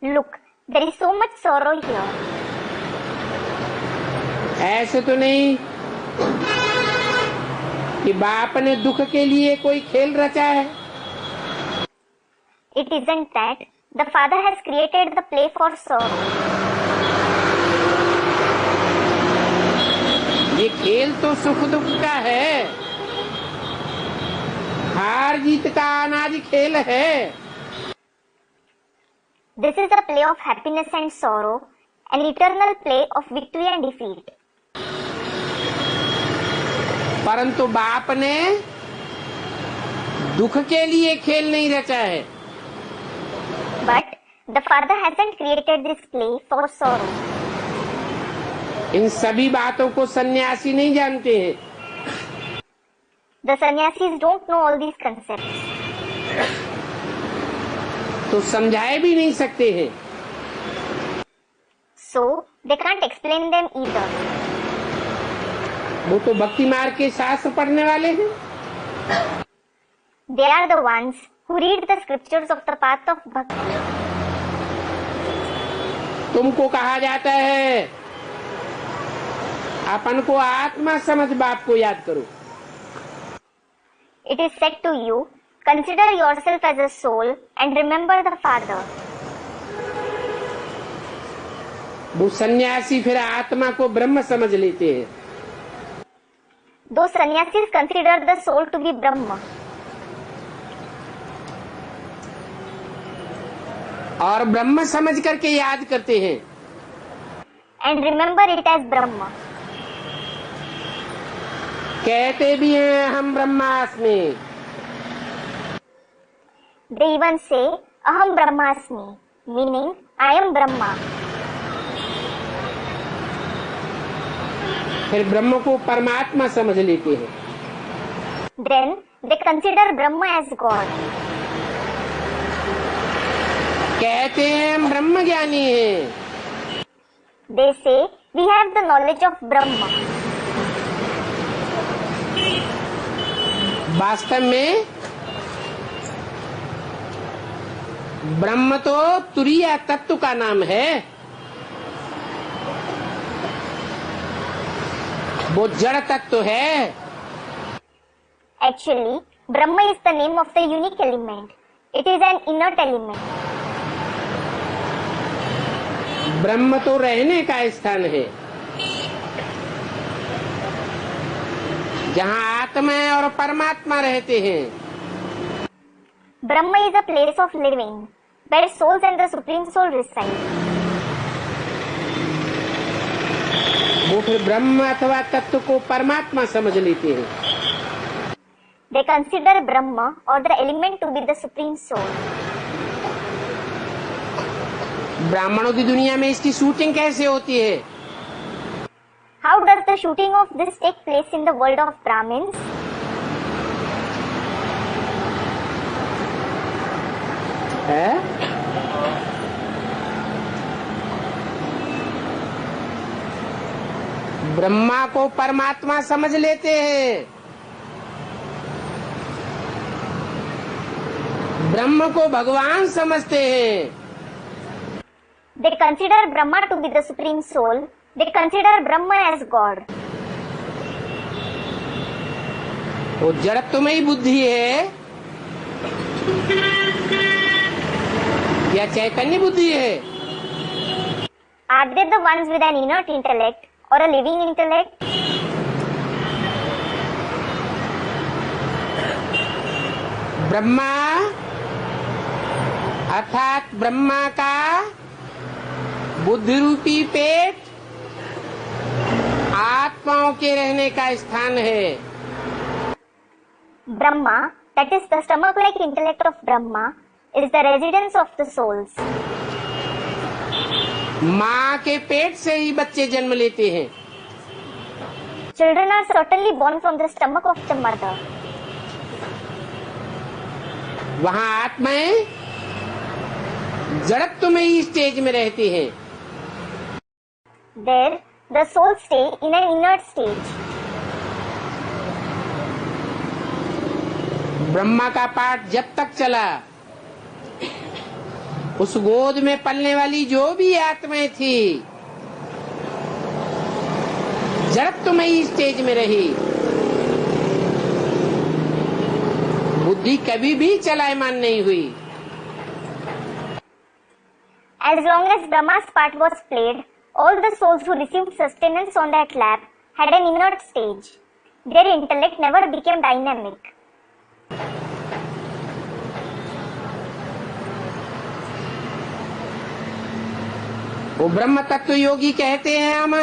Look, there is so much sorrow here. ऐसे तो नहीं कि बाप ने दुख के लिए कोई खेल रचा है। It isn't that the Father has created the play for sorrow. ये खेल तो सुख दुख का है, हार जीत का अनादि खेल है। This is a play of happiness and sorrow, an eternal play of victory and defeat. परंतु बाप ने दुख के लिए खेल नहीं रचा है। But the Father hasn't created this play for sorrow. इन सभी बातों को सन्यासी नहीं जानते हैं। The sannyasis don't know all these concepts. तो समझाए भी नहीं सकते हैं। So they can't explain them either. वो तो भक्ति मार्ग के शास्त्र पढ़ने वाले हैं। They are the ones who read the scriptures of the path of bhakti. तुमको कहा जाता है अपन को आत्मा समझ बाप को याद करो। It is said to you, consider yourself as a soul and remember the Father. वो सन्यासी फिर आत्मा को ब्रह्म समझ लेते हैं। Those sannyasis consider the soul to be Brahma. और ब्रह्म समझ करके याद करते हैं। And remember it as Brahma. कहते भी हैं हम ब्रह्मास्मि। They even say, Aham Brahmasmi, meaning I am Brahma. फिर ब्रह्म को परमात्मा समझ लेते हैं। Then they consider Brahma as God. कहते हैं हम ब्रह्म ज्ञानी हैं। They say, we have the knowledge of Brahma. वास्तव में ब्रह्म तो तुरीय तत्व का नाम है। वो जड़ तत्व है। Actually, Brahma is the name of the unique element. It is an inert element. ब्रह्म तो रहने का स्थान है, जहाँ आत्मा और परमात्मा रहते हैं। Brahma is a place of living, where souls and the Supreme Soul reside. वो फिर ब्रह्म अथवा तत्व को परमात्मा समझ लेते हैं। They consider Brahma or the element to be the Supreme Soul. ब्राह्मणों की दुनिया में इसकी शूटिंग कैसे होती है? How does the shooting of this take place in the world of Brahmins? है? ब्रह्मा को परमात्मा समझ लेते हैं, ब्रह्म को भगवान समझते हैं। They consider Brahma to be the Supreme Soul. They consider Brahma as God. वो जड़त्वमयी बुद्धि है या चैतन्य बुद्धि है? Are they the ones with an inert intellect or a living intellect? Brahma अर्थात ब्रह्मा का बुद्धि रूपी पेट आत्माओं के रहने का स्थान है। Brahma, that is the stomach-like intellect of Brahma, is the residence of the souls. माँ के पेट से ही बच्चे जन्म लेते हैं। Children are certainly born from the stomach of the mother. वहाँ आत्माएं जड़त्वमयी स्टेज में रहती हैं। There, the souls stay in an inert stage. Brahma का पाठ जब तक चला, उस गोद में पलने वाली जो भी आत्माएं थी, जड़त्वमयी स्टेज में रही। बुद्धि कभी भी चलायमान नहीं हुई। As long as Brahma's part was played, all the souls who received sustenance on that lap had an inert stage. Their intellect never became dynamic. वो ब्रह्म तत्व योगी कहते हैं हम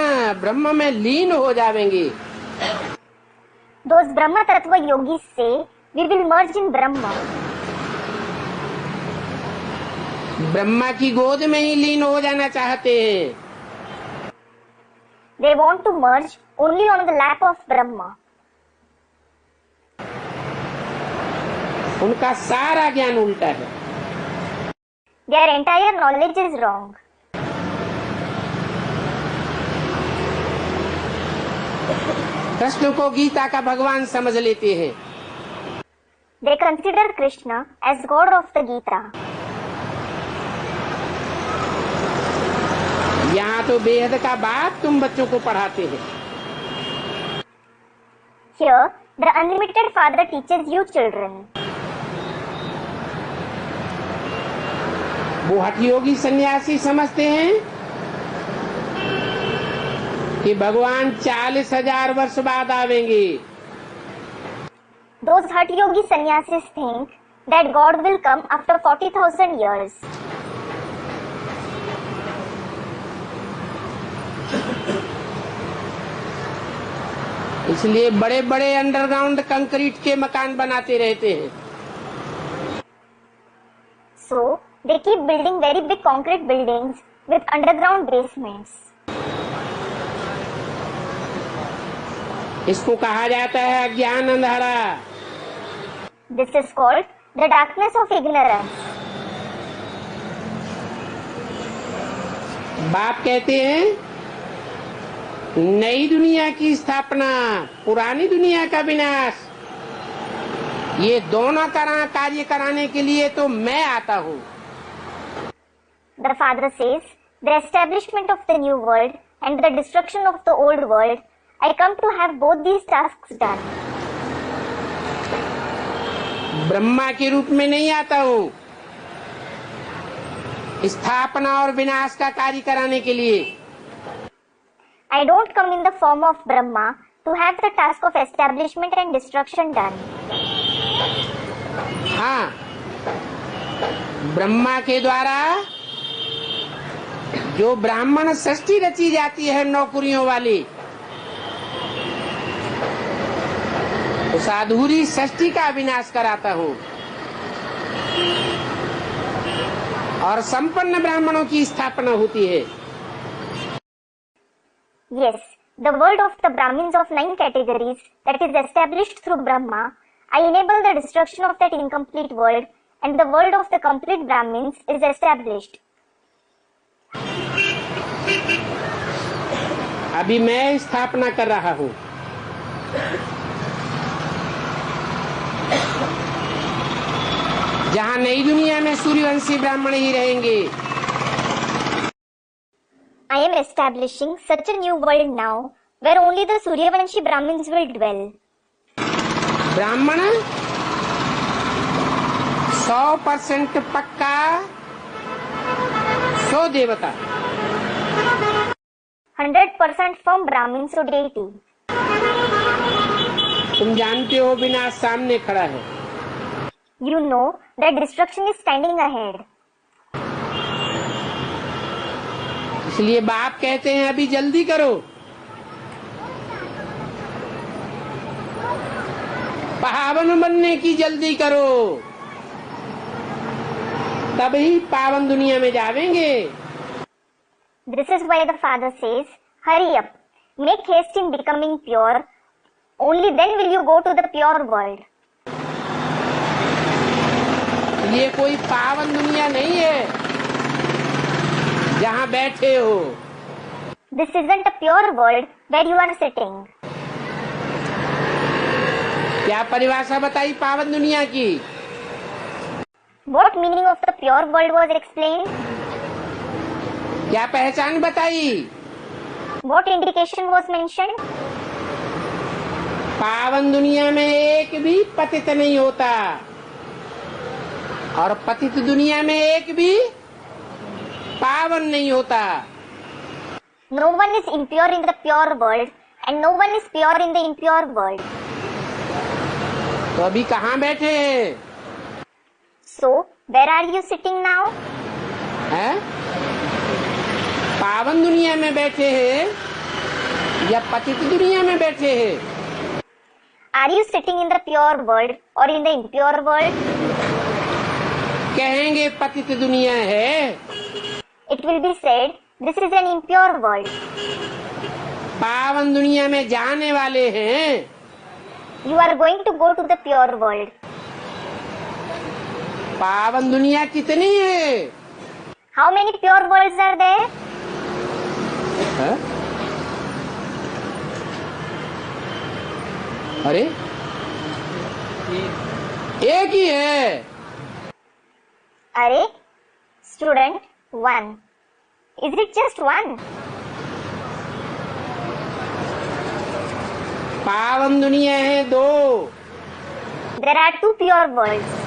ब्रह्म में लीन हो जाएंगे। Those Brahma Tattva yogis say, we will merge in Brahma. Brahma की गोद में ही लीन हो जाना चाहते हैं। They want to merge only on the lap of Brahma. उनका सारा ज्ञान उल्टा है। Their entire knowledge is wrong. Krishna को गीता का भगवान समझ लेते हैं। They consider Krishna as God of the Gita. यहाँ तो बेहद का बात तुम बच्चों को पढ़ाते हैं। Here, the unlimited Father teaches you children. वो हठयोगी सन्यासी समझते हैं कि भगवान 40,000 वर्ष बाद आवेंगे। Those hut yogi sannyasis think that God will come after 40,000 years. इसलिए बड़े बड़े अंडरग्राउंड कंक्रीट के मकान बनाते रहते हैं। So, they keep building very big concrete buildings with underground basements. इसको कहा जाता है अज्ञान अंधारा। This is called the darkness of ignorance. बाप कहते हैं नई दुनिया की स्थापना, पुरानी दुनिया का विनाश, ये दोनों कार्य कराने के लिए तो मैं आता हूँ। The Father says, the establishment of the new world and the destruction of the old world, I come to have both these tasks done. Brahma के रूप में नहीं आता हूँ स्थापना और विनाश का कार्य कराने के लिए। I don't come in the form of Brahma to have the task of establishment and destruction done. हाँ, ब्रह्मा के द्वारा जो ब्राह्मण सृष्टि रची जाती है नौकरियों वाली, उस अधूरी सृष्टि का विनाश कराता हूँ और संपन्न ब्राह्मणों की स्थापना होती है। Yes, the world of the Brahmins of 9 categories that is established through Brahma, I enable the destruction of that incomplete world and the world of the complete Brahmins is established. अभी मैं स्थापना कर रहा हूँ। जहाँ नई दुनिया में सूर्यवंशी ब्राह्मण ही रहेंगे। I am establishing such a new world now where only the Suryavanshi Brahmins will dwell. ब्राह्मण 100% पक्का, 100 देवता। 100% from Brahmins to deity. तुम जानते हो विनाश सामने खड़ा है। You know that destruction is standing ahead. इसलिए बाप कहते हैं अभी जल्दी करो, पावन बनने की जल्दी करो। तब ही पावन दुनिया में जावेंगे। This is why the Father says, hurry up, make haste in becoming pure, only then will you go to the pure world. ये कोई पावन दुनिया नहीं है जहाँ बैठे हो। This isn't a pure world where you are sitting. क्या परिभाषा बताई पावन दुनिया की? What meaning of the pure world was explained? क्या पहचान बताई? What indication was mentioned? पावन दुनिया में एक भी पतित नहीं होता और पतित दुनिया में एक भी पावन नहीं होता। No one is impure in the pure world and no one is pure in the impure world. तो अभी कहाँ बैठे हैं? So, where are you sitting now? हैं? पावन दुनिया में बैठे हैं या पतित दुनिया में बैठे हैं? Are you sitting in the pure world or in the impure world? कहेंगे पतित दुनिया है। It will be said, this is an impure world. पावन दुनिया में जाने वाले हैं। You are going to go to the pure world. पावन दुनिया कितनी है? How many pure worlds are there? है? अरे एक ही है। Arey, student, one. Is it just one? पावन दुनिया है दो। There are two pure worlds.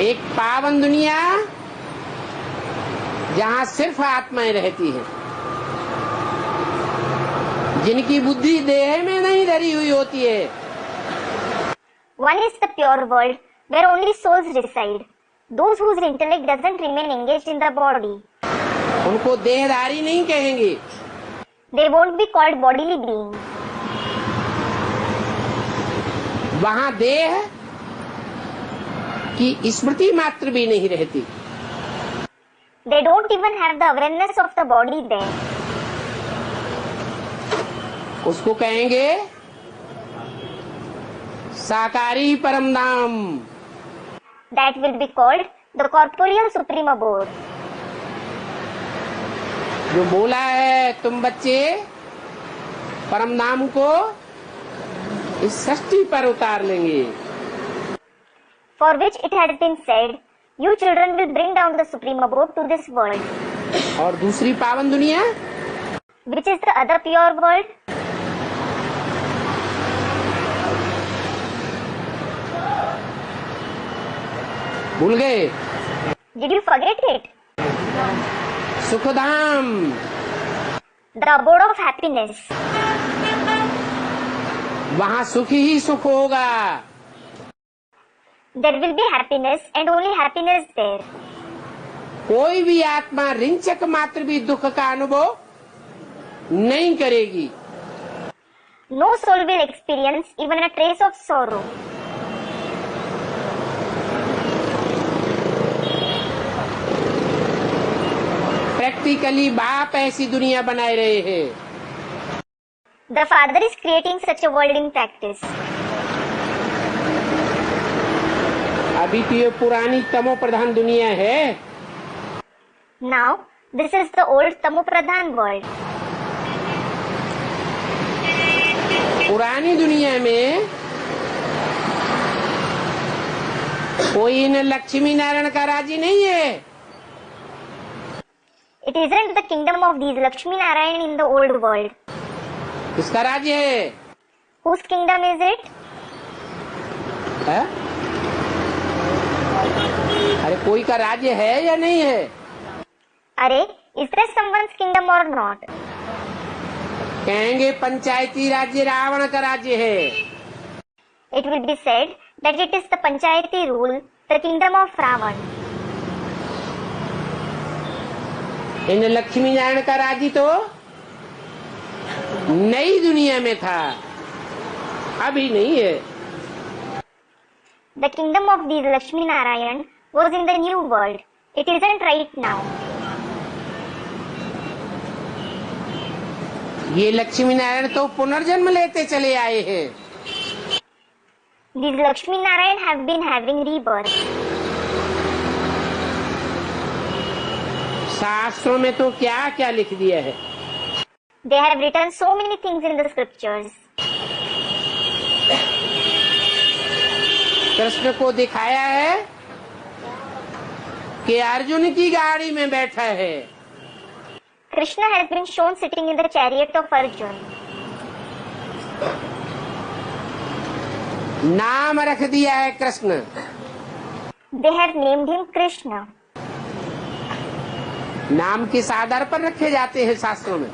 एक पावन दुनिया जहाँ सिर्फ आत्माएं रहती हैं, जिनकी बुद्धि देह में नहीं धरी हुई होती है। One is the pure world where only souls reside. Those whose intellect doesn't remain engaged in the body. उनको देहधारी नहीं कहेंगे। They won't be called bodily beings. वहाँ देह की स्मृति मात्र भी नहीं रहती। They don't even have the awareness of the body there. उसको कहेंगे साकारी परम धाम। That will be called the corporeal supreme abode. जो बोला है तुम बच्चे परम धाम को इस सृष्टि पर उतार लेंगे। For which it has been said, you children will bring down the supreme abode to this world. और दूसरी पावन दुनिया Which is the other pure world? भूल गए? Did you forget it? Sukhdham. The abode of happiness. वहाँ सुख ही सुख होगा। There will be happiness and only happiness there. कोई भी आत्मा रिंचक मात्र भी दुख का अनुभव नहीं करेगी। No soul will experience even a trace of sorrow. Practically बाप ऐसी दुनिया बनाए रहे हैं। The Father is creating such a world in practice. अभी तो ये पुरानी तमो प्रधान दुनिया है। Now, this is the old Tamopradhan world. पुरानी दुनिया में कोई न लक्ष्मी नारायण का राज्य नहीं है। It isn't the kingdom of these Lakshmi Narayan in the old world. किसका राज्य है? Whose kingdom is it? है? अरे कोई का राज्य है या नहीं है? Arey, is there someone's kingdom or not? कहेंगे पंचायती राज्य रावण का राज्य है। It will be said that it is the Panchayati rule, the kingdom of Ravan. इन लक्ष्मी नारायण का राज्य तो नई दुनिया में था, अभी नहीं है। The kingdom of these Lakshmi Narayan was in the new world. It isn't right now. ये लक्ष्मी नारायण तो पुनर्जन्म लेते चले आए हैं। These Lakshmi Narayan have been having rebirth. शास्त्रों में तो क्या क्या लिख दिया है। They have written so many things in the scriptures. Krishna को दिखाया है कि अर्जुन की गाड़ी में बैठा है। Krishna has been shown sitting in the chariot of Arjun. नाम रख दिया है Krishna. They have named him Krishna. नाम किस आधार पर रखे जाते हैं शास्त्रों में?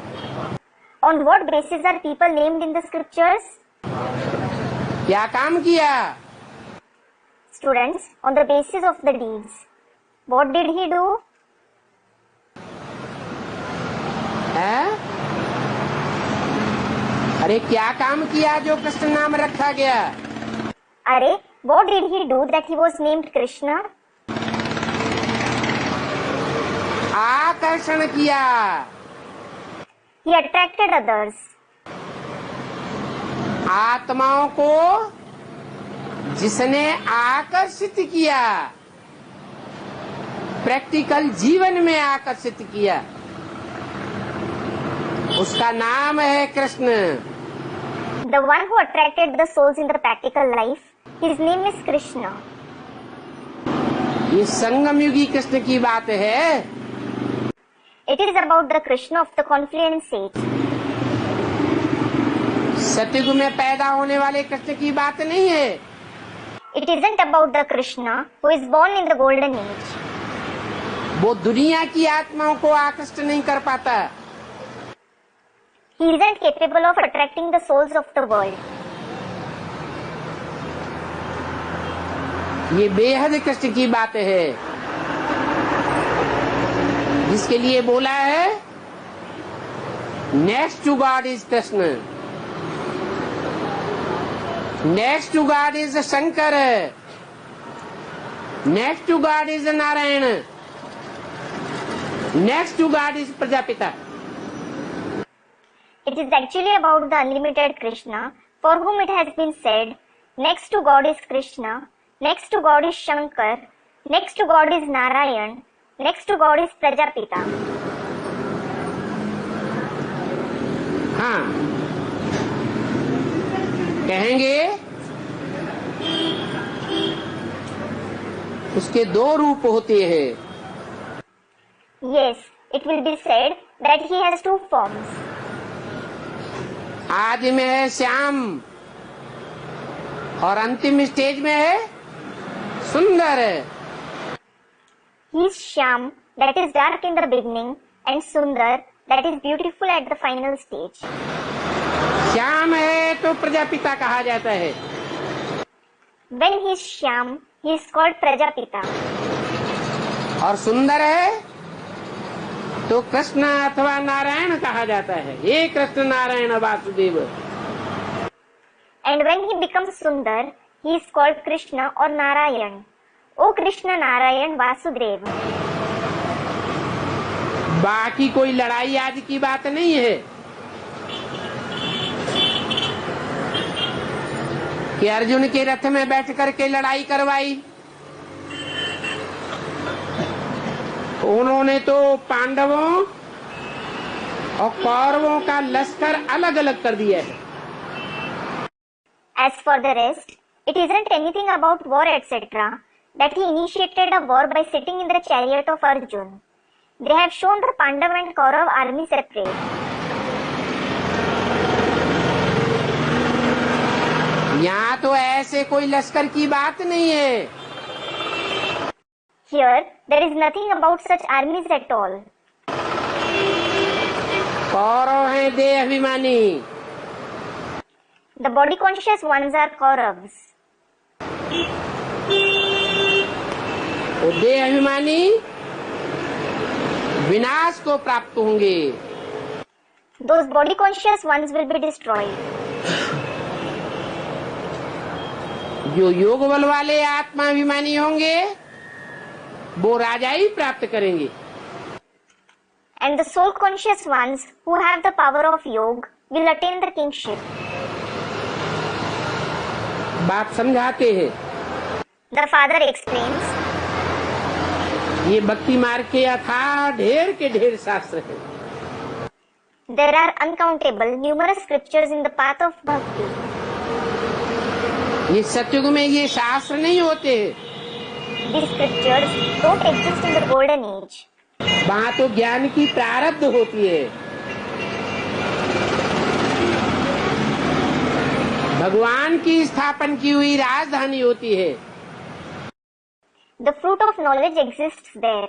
On what basis are people named in the scriptures? क्या काम किया? Students, on the basis of the deeds. What did he do? है? अरे क्या काम किया जो कृष्ण नाम रखा गया? अरे, what did he do that he was named Krishna? आकर्षण किया। He attracted others. आत्माओं को जिसने आकर्षित किया, प्रैक्टिकल जीवन में आकर्षित किया, उसका नाम है Krishna. The one who attracted the souls in the practical life, his name is Krishna. ये संगम युगी कृष्ण की बात है। It is about the Krishna of the confluence age. सतयुग में पैदा होने वाले कृष्ण की बात नहीं है। It isn't about the Krishna who is born in the golden age. वो दुनिया की आत्माओं को आकृष्ट नहीं कर पाता। He isn't capable of attracting the souls of the world. ये बेहद कृष्ण की बात है, जिसके लिए बोला है next to God is Krishna, next to God is Shankar, next to God is Narayan, next to God is Prajapita. It is actually about the unlimited Krishna, for whom it has been said, next to God is Krishna, next to God is Shankar, next to God is Narayan, next to God is Prajapita. हाँ, कहेंगे उसके दो रूप होते हैं। Yes, it will be said that he has two forms. आदि में है श्याम और अंतिम स्टेज में है सुंदर। He is Shyam, that is dark in the beginning, and Sundar, that is beautiful at the final stage. Shyam है तो प्रजापिता कहा जाता है। When he is Shyam, he is called Prajapita. और सुंदर है तो कृष्ण अथवा नारायण कहा जाता है। हे Krishna Narayan Vasudev. And when he becomes Sundar, he is called Krishna or Narayan. O Krishna Narayan Vasudev. बाकी कोई लड़ाई आदि की बात नहीं है कि अर्जुन के रथ में बैठ करके लड़ाई करवाई। उन्होंने तो पांडवों और कौरवों का लश्कर अलग अलग कर दिया है। As for the rest, it isn't anything about war etc. that he initiated a war by sitting in the chariot of Arjun. They have shown the Pandav and Kaurav army separate. यहाँ तो ऐसे कोई लश्कर की बात नहीं है। Here, there is nothing about such armies at all. Kaurava हैं देह अभिमानी। The body conscious ones are Kauravas. वो देह अभिमानी विनाश को प्राप्त होंगे। Those body conscious ones will be destroyed. जो योग बल वाले आत्मा अभिमानी होंगे वो राजाई प्राप्त करेंगे। And the soul conscious ones who have the power of yoga will attain the kingship. बाप समझाते हैं, The father explains, ये भक्ति मार्ग के अथाह ढेर के ढेर शास्त्र हैं। there are uncountable numerous scriptures in the path of bhakti. ये सतयुग में ये शास्त्र नहीं होते हैं, These scriptures don't exist in the golden age. वहाँ तो ज्ञान की प्रारब्ध होती है। भगवान की स्थापन की हुई राजधानी होती है। The fruit of knowledge exists there.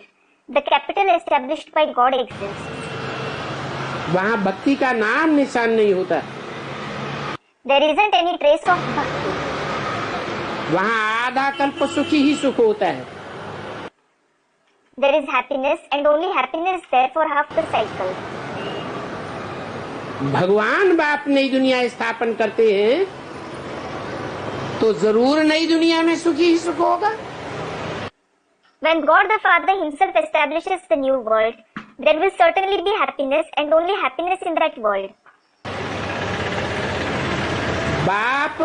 The capital established by God exists. वहाँ भक्ति का नाम निशान नहीं होता। There isn't any trace of bhakti. वहाँ आधा कल्प सुख ही सुख होता है। There is happiness and only happiness there for half the cycle. भगवान बाप नई दुनिया स्थापन करते हैं तो जरूर नई दुनिया में सुख ही सुख होगा। When God the Father himself establishes the new world, there will certainly be happiness and only happiness in that world. बाप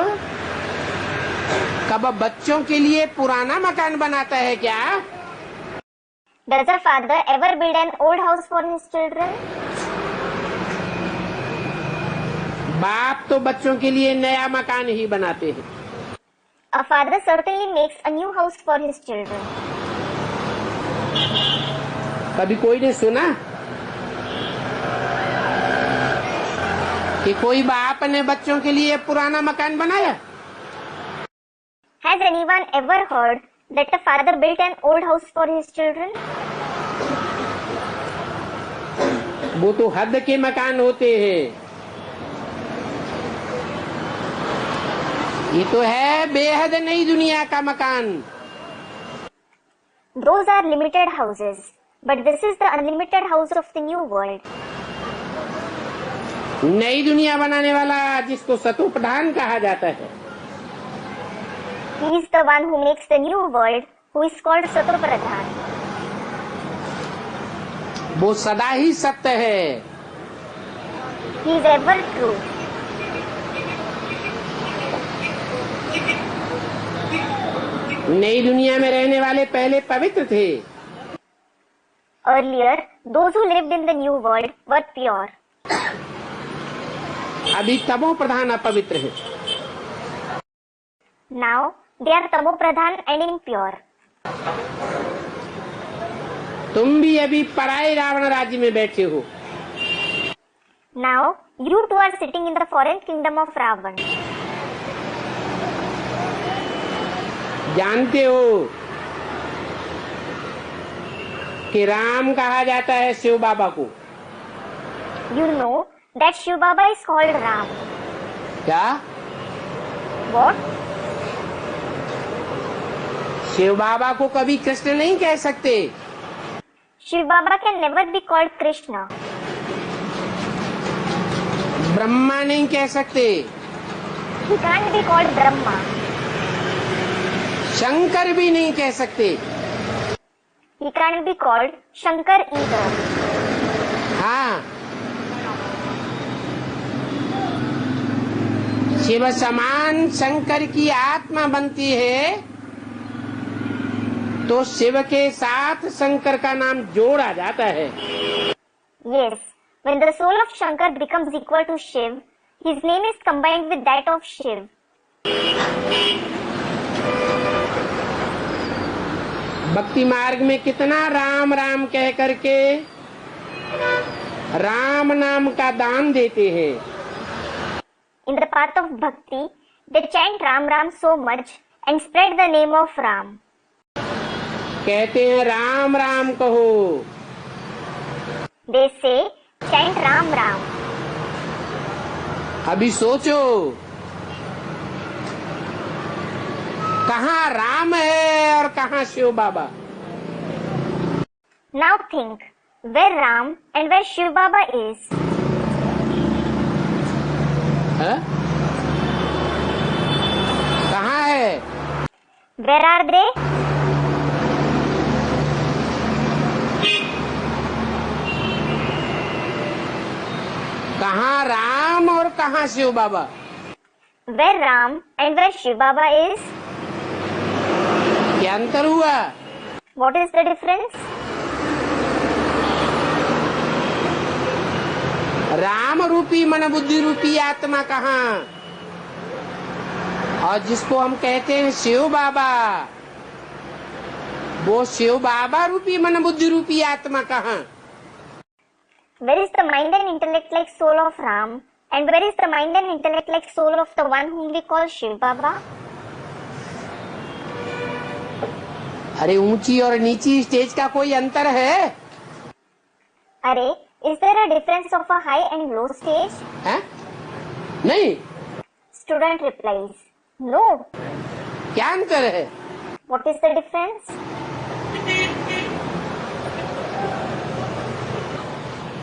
कब बच्चों के लिए पुराना मकान बनाता है क्या? Does a father ever build an old house for his children? बाप तो बच्चों के लिए नया मकान ही बनाते हैं। A father certainly makes a new house for his children. कभी कोई ने सुना कि कोई बाप ने बच्चों के लिए पुराना मकान बनाया? Has anyone ever heard that a father built an old house for his children? वो तो हद के मकान होते हैं। ये तो है बेहद नई दुनिया का मकान। Those are limited houses, but this is the unlimited house of the new world. नई दुनिया बनाने वाला जिसको सतोप्रधान कहा जाता है, He is the one who makes the new world, who is called Satopradhan. वो सदा ही सत्य है। He is ever true. नई दुनिया में रहने वाले पहले पवित्र थे, Earlier, those who lived in the new world were pure. अभी तमो प्रधान अपवित्र है। Now, they are Tamopradhan and impure. तुम भी अभी पराये रावण राज्य में बैठे हो। Now, you two are sitting in the foreign kingdom of Ravan. जानते हो कि राम कहा जाता है शिव बाबा को? You know that Shiv Baba is called Ram. क्या? What? शिव बाबा को कभी कृष्ण नहीं कह सकते। Shiv Baba can never be called Krishna. Brahma नहीं कह सकते। He can't be called Brahma. Shankar भी नहीं कह सकते। He can't be called Shankar either. हाँ, शिव समान शंकर की आत्मा बनती है तो शिव के साथ शंकर का नाम जोड़ा जाता है। Yes, when the soul of Shankar becomes equal to Shiv, his name is combined with that of Shiv. भक्ति मार्ग में कितना राम राम कह करके राम नाम का दान देते हैं। In the path of bhakti, they chant Ram Ram so much and spread the name of Ram. कहते हैं राम राम कहो। They say, chant Ram Ram. अभी सोचो कहाँ राम है और कहाँ शिव बाबा? Now think, where Ram and where Shiv Baba is. है? कहाँ है? Where are they? कहाँ राम और कहाँ शिव बाबा? Where Ram and where Shiv Baba is? क्या अंतर हुआ? What is the difference? Ram रूपी मन बुद्धि रूपी आत्मा कहाँ, और जिसको हम कहते हैं शिव बाबा, वो शिव बाबा रूपी मन बुद्धि रूपी आत्मा कहाँ? Where is the mind and intellect like soul of Ram? And where is the mind and intellect like soul of the one whom we call Shiv Baba? अरे ऊंची और नीची स्टेज का कोई अंतर है? अरे, is there a difference of a high and low stage? है? नहीं। Student replies, no. क्या अंतर है? What is the difference?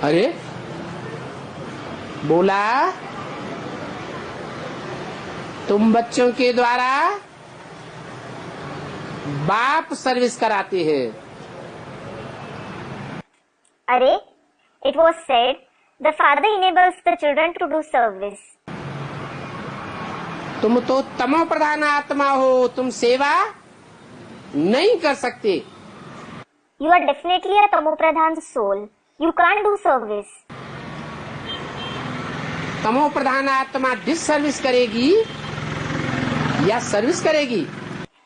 अरे बोला, तुम बच्चों के द्वारा बाप सर्विस कराते हैं। अरे, it was said, the father enables the children to do service. तुम तो तमो प्रधान आत्मा हो, तुम सेवा नहीं कर सकते। You are definitely a tamo pradhan soul. You can't do service. तमो प्रधान आत्मा डिस सर्विस करेगी या सर्विस करेगी?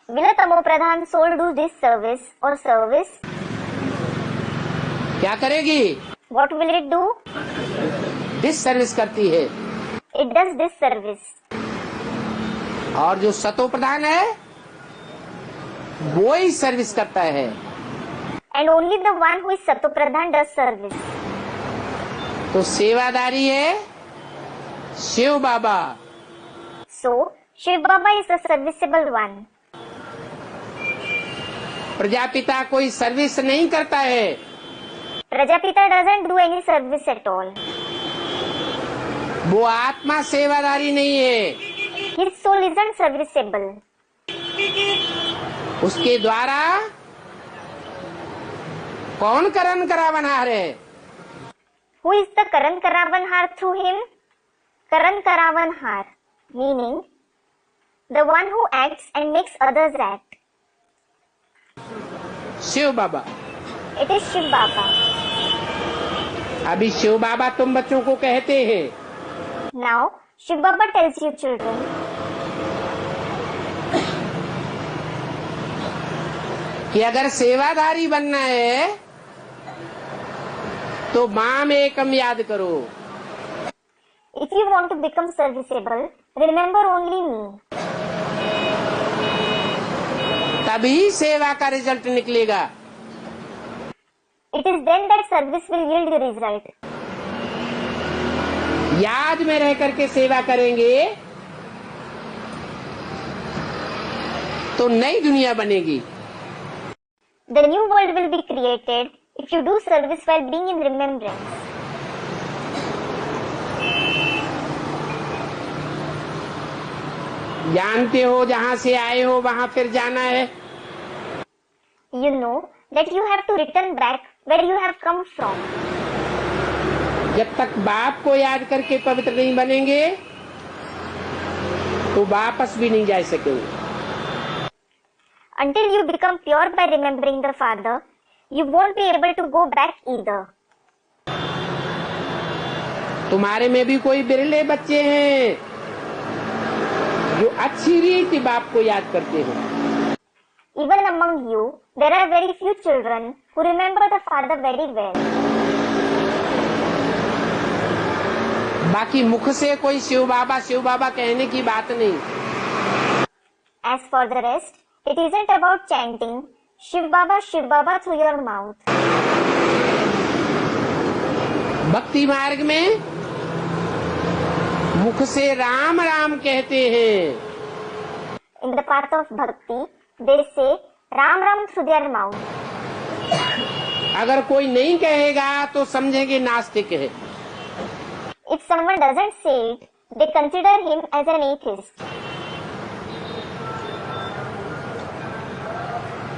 Will a tamo pradhan soul do this service or service? क्या करेगी? What will it do? This service करती है। It does this service. और जो सतो प्रधान है वो ही सर्विस करता है। And only the one who is sato pradhan does service. तो सेवादारी है शिव बाबा। So, Shiv Baba is the serviceable one. Prajapita कोई सर्विस नहीं करता है। Prajapita doesn't do any service at all. वो आत्मा सेवादारी नहीं है। His soul isn't serviceable. उसके द्वारा कौन करण करावनहार है? Who is the Karan Karavanhar through him? Karan Karavanhar, meaning the one who acts and makes others act. Shiv Baba. It is Shiv Baba. अभी शिव बाबा तुम बच्चों को कहते हैं, Now, Shiv Baba tells you children, कि अगर सेवादारी बनना है तो माम एकम याद करो। if you want to become serviceable, remember only me. तभी सेवा का रिजल्ट निकलेगा। It is then that service will yield the result. याद में रह करके सेवा करेंगे तो नई दुनिया बनेगी। The new world will be created if you do service while being in remembrance. जानते हो जहाँ से आए हो वहाँ फिर जाना है। You know that you have to return back where you have come from. जब तक बाप को याद करके पवित्र नहीं बनेंगे तो वापस भी नहीं जा सकेंगे। Until you become pure by remembering the Father, you won't be able to go back either. तुम्हारे में भी कोई बिरले बच्चे हैं जो अच्छी रीति बाप को याद करते हैं। Even among you, there are very few children who remember the Father very well. बाकी मुख से कोई शिव बाबा कहने की बात नहीं। As for the rest, it isn't about chanting Shiv Baba through your mouth. भक्ति मार्ग में मुख से राम राम कहते हैं। In the path of bhakti, they say Ram Ram through their mouth. अगर कोई नहीं कहेगा तो समझेंगे नास्तिक है। If someone doesn't say it, they consider him as an atheist.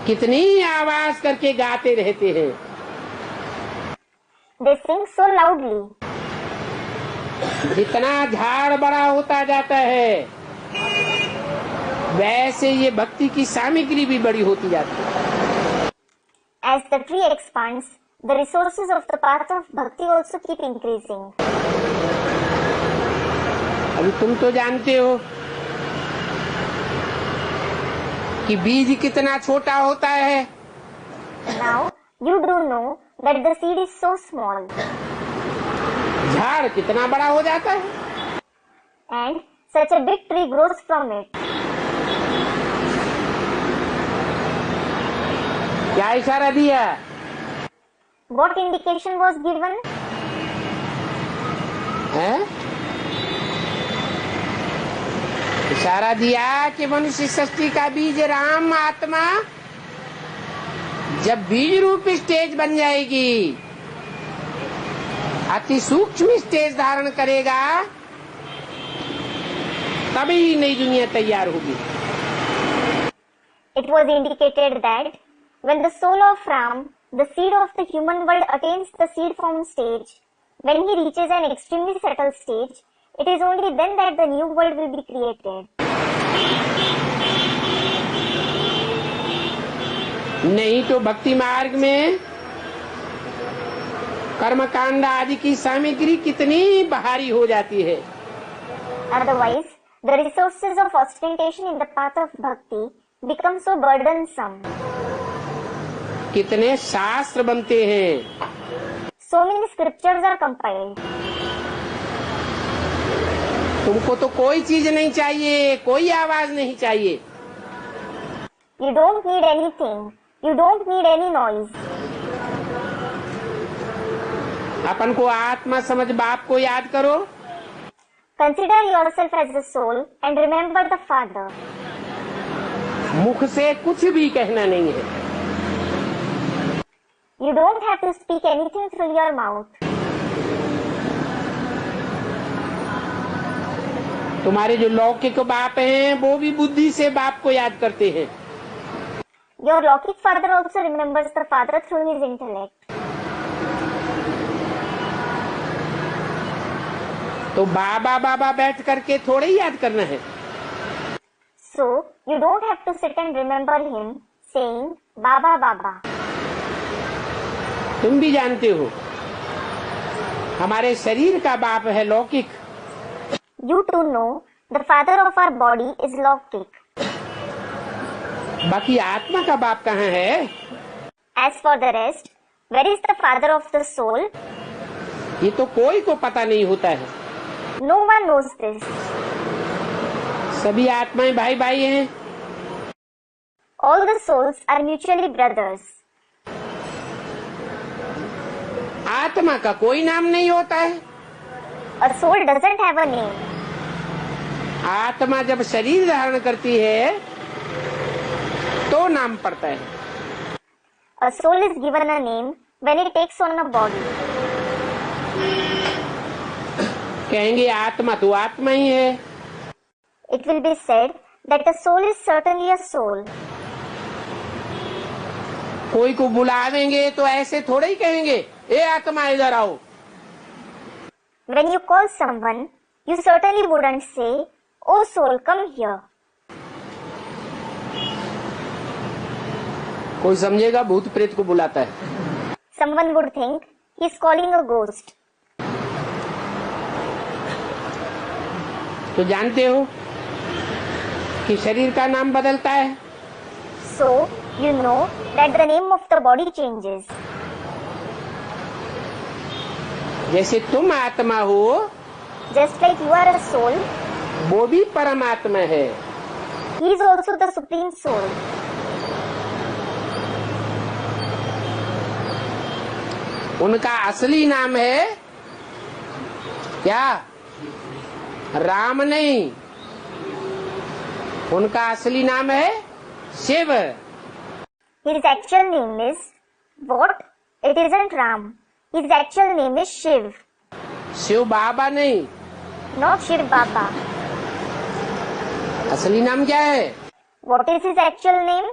कितनी आवाज करके गाते रहते हैं। They sing so loudly. जितना झाड़ बड़ा होता जाता है वैसे ये भक्ति की सामग्री भी बड़ी होती जाती है। As the tree expands, the resources of the path of bhakti also keep increasing. अभी तुम तो जानते हो कि बीज कितना छोटा होता है। Now, you do know that the seed is so small. झाड़ कितना बड़ा हो जाता है। And such a big tree grows from it. क्या इशारा दिया? What indication was given? है? इशारा दिया कि मनुष्य सृष्टि का बीज राम आत्मा जब बीज रूप स्टेज बन जाएगी, अति सूक्ष्म स्टेज धारण करेगा, तभी नई दुनिया तैयार होगी। It was indicated that when the soul of Ram, the seed of the human world, attains the seed form stage, when he reaches an extremely settled stage, it is only then that the new world will be created. नहीं तो भक्ति मार्ग में कर्मकांड आदि की सामग्री कितनी भारी हो जाती है। Otherwise, the resources of ostentation in the path of bhakti become so burdensome. कितने शास्त्र बनते हैं। So many scriptures are compiled. तुमको तो कोई चीज नहीं चाहिए, कोई आवाज नहीं चाहिए। You don't need anything. You don't need any noise. अपन को आत्मा समझ बाप को याद करो। Consider yourself as the soul and remember the Father. मुख से कुछ भी कहना नहीं है। You don't have to speak anything through your mouth. तुम्हारे जो लौकिक बाप हैं वो भी बुद्धि से बाप को याद करते हैं। Your Lokik father also remembers the Father through his intellect. तो बाबा बाबा बैठ करके थोड़े ही याद करना है। So, you don't have to sit and remember him saying, Baba Baba. तुम भी जानते हो हमारे शरीर का बाप है लौकिक। You too know the father of our body is Lokik. बाकी आत्मा का बाप कहाँ है? As for the rest, where is the father of the soul? ये तो कोई को पता नहीं होता है। No one knows this. सभी आत्माएं भाई भाई हैं। All the souls are mutually brothers. आत्मा का कोई नाम नहीं होता है। A soul doesn't have a name. आत्मा जब शरीर धारण करती है तो नाम पड़ता है। A soul is given a name when it takes on a body. कहेंगे आत्मा तो आत्मा ही है। It will be said that a soul is certainly a soul. कोई को बुलावेंगे तो ऐसे थोड़े ही कहेंगे ए आत्मा इधर आओ। When you call someone, you certainly wouldn't say, Oh soul, come here. कोई समझेगा भूत प्रेत को बुलाता है। Someone would think he is calling a ghost. तो जानते हो कि शरीर का नाम बदलता है। So, you know that the name of the body changes. जैसे तुम आत्मा हो Just like you are a soul, वो भी परमात्मा है। he is also the supreme soul. उनका असली नाम है क्या? राम नहीं, उनका असली नाम है Shiv. His actual name is what? It isn't Ram. His actual name is Shiv. Shiv बाबा नहीं, Not Shiv Baba. असली नाम क्या है? What is his actual name?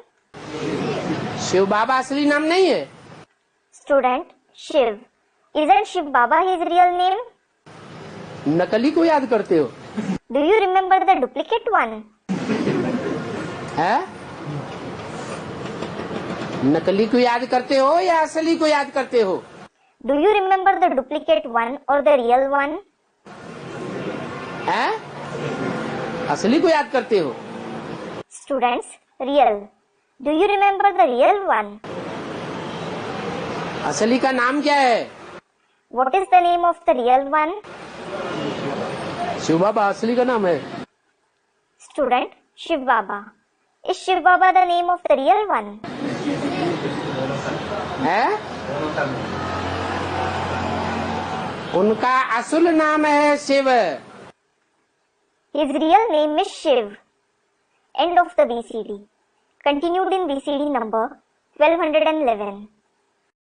Shiv बाबा असली नाम नहीं है। Student, Shiv. Isn't Shiv Baba his real name? नकली को याद करते हो? Do you remember the duplicate one? है? नकली को याद करते हो या असली को याद करते हो? Do you remember the duplicate one or the real one? है? असली को याद करते हो? Students, real. Do you remember the real one? असली का नाम क्या है? What is the name of the real one? Shiv बाबा असली का नाम है। Student, Shiv Baba. Is Shiv Baba the name of the real one? है? उनका असल नाम है Shiv. His real name is Shiv. End of the VCD. Continued in VCD number 1211.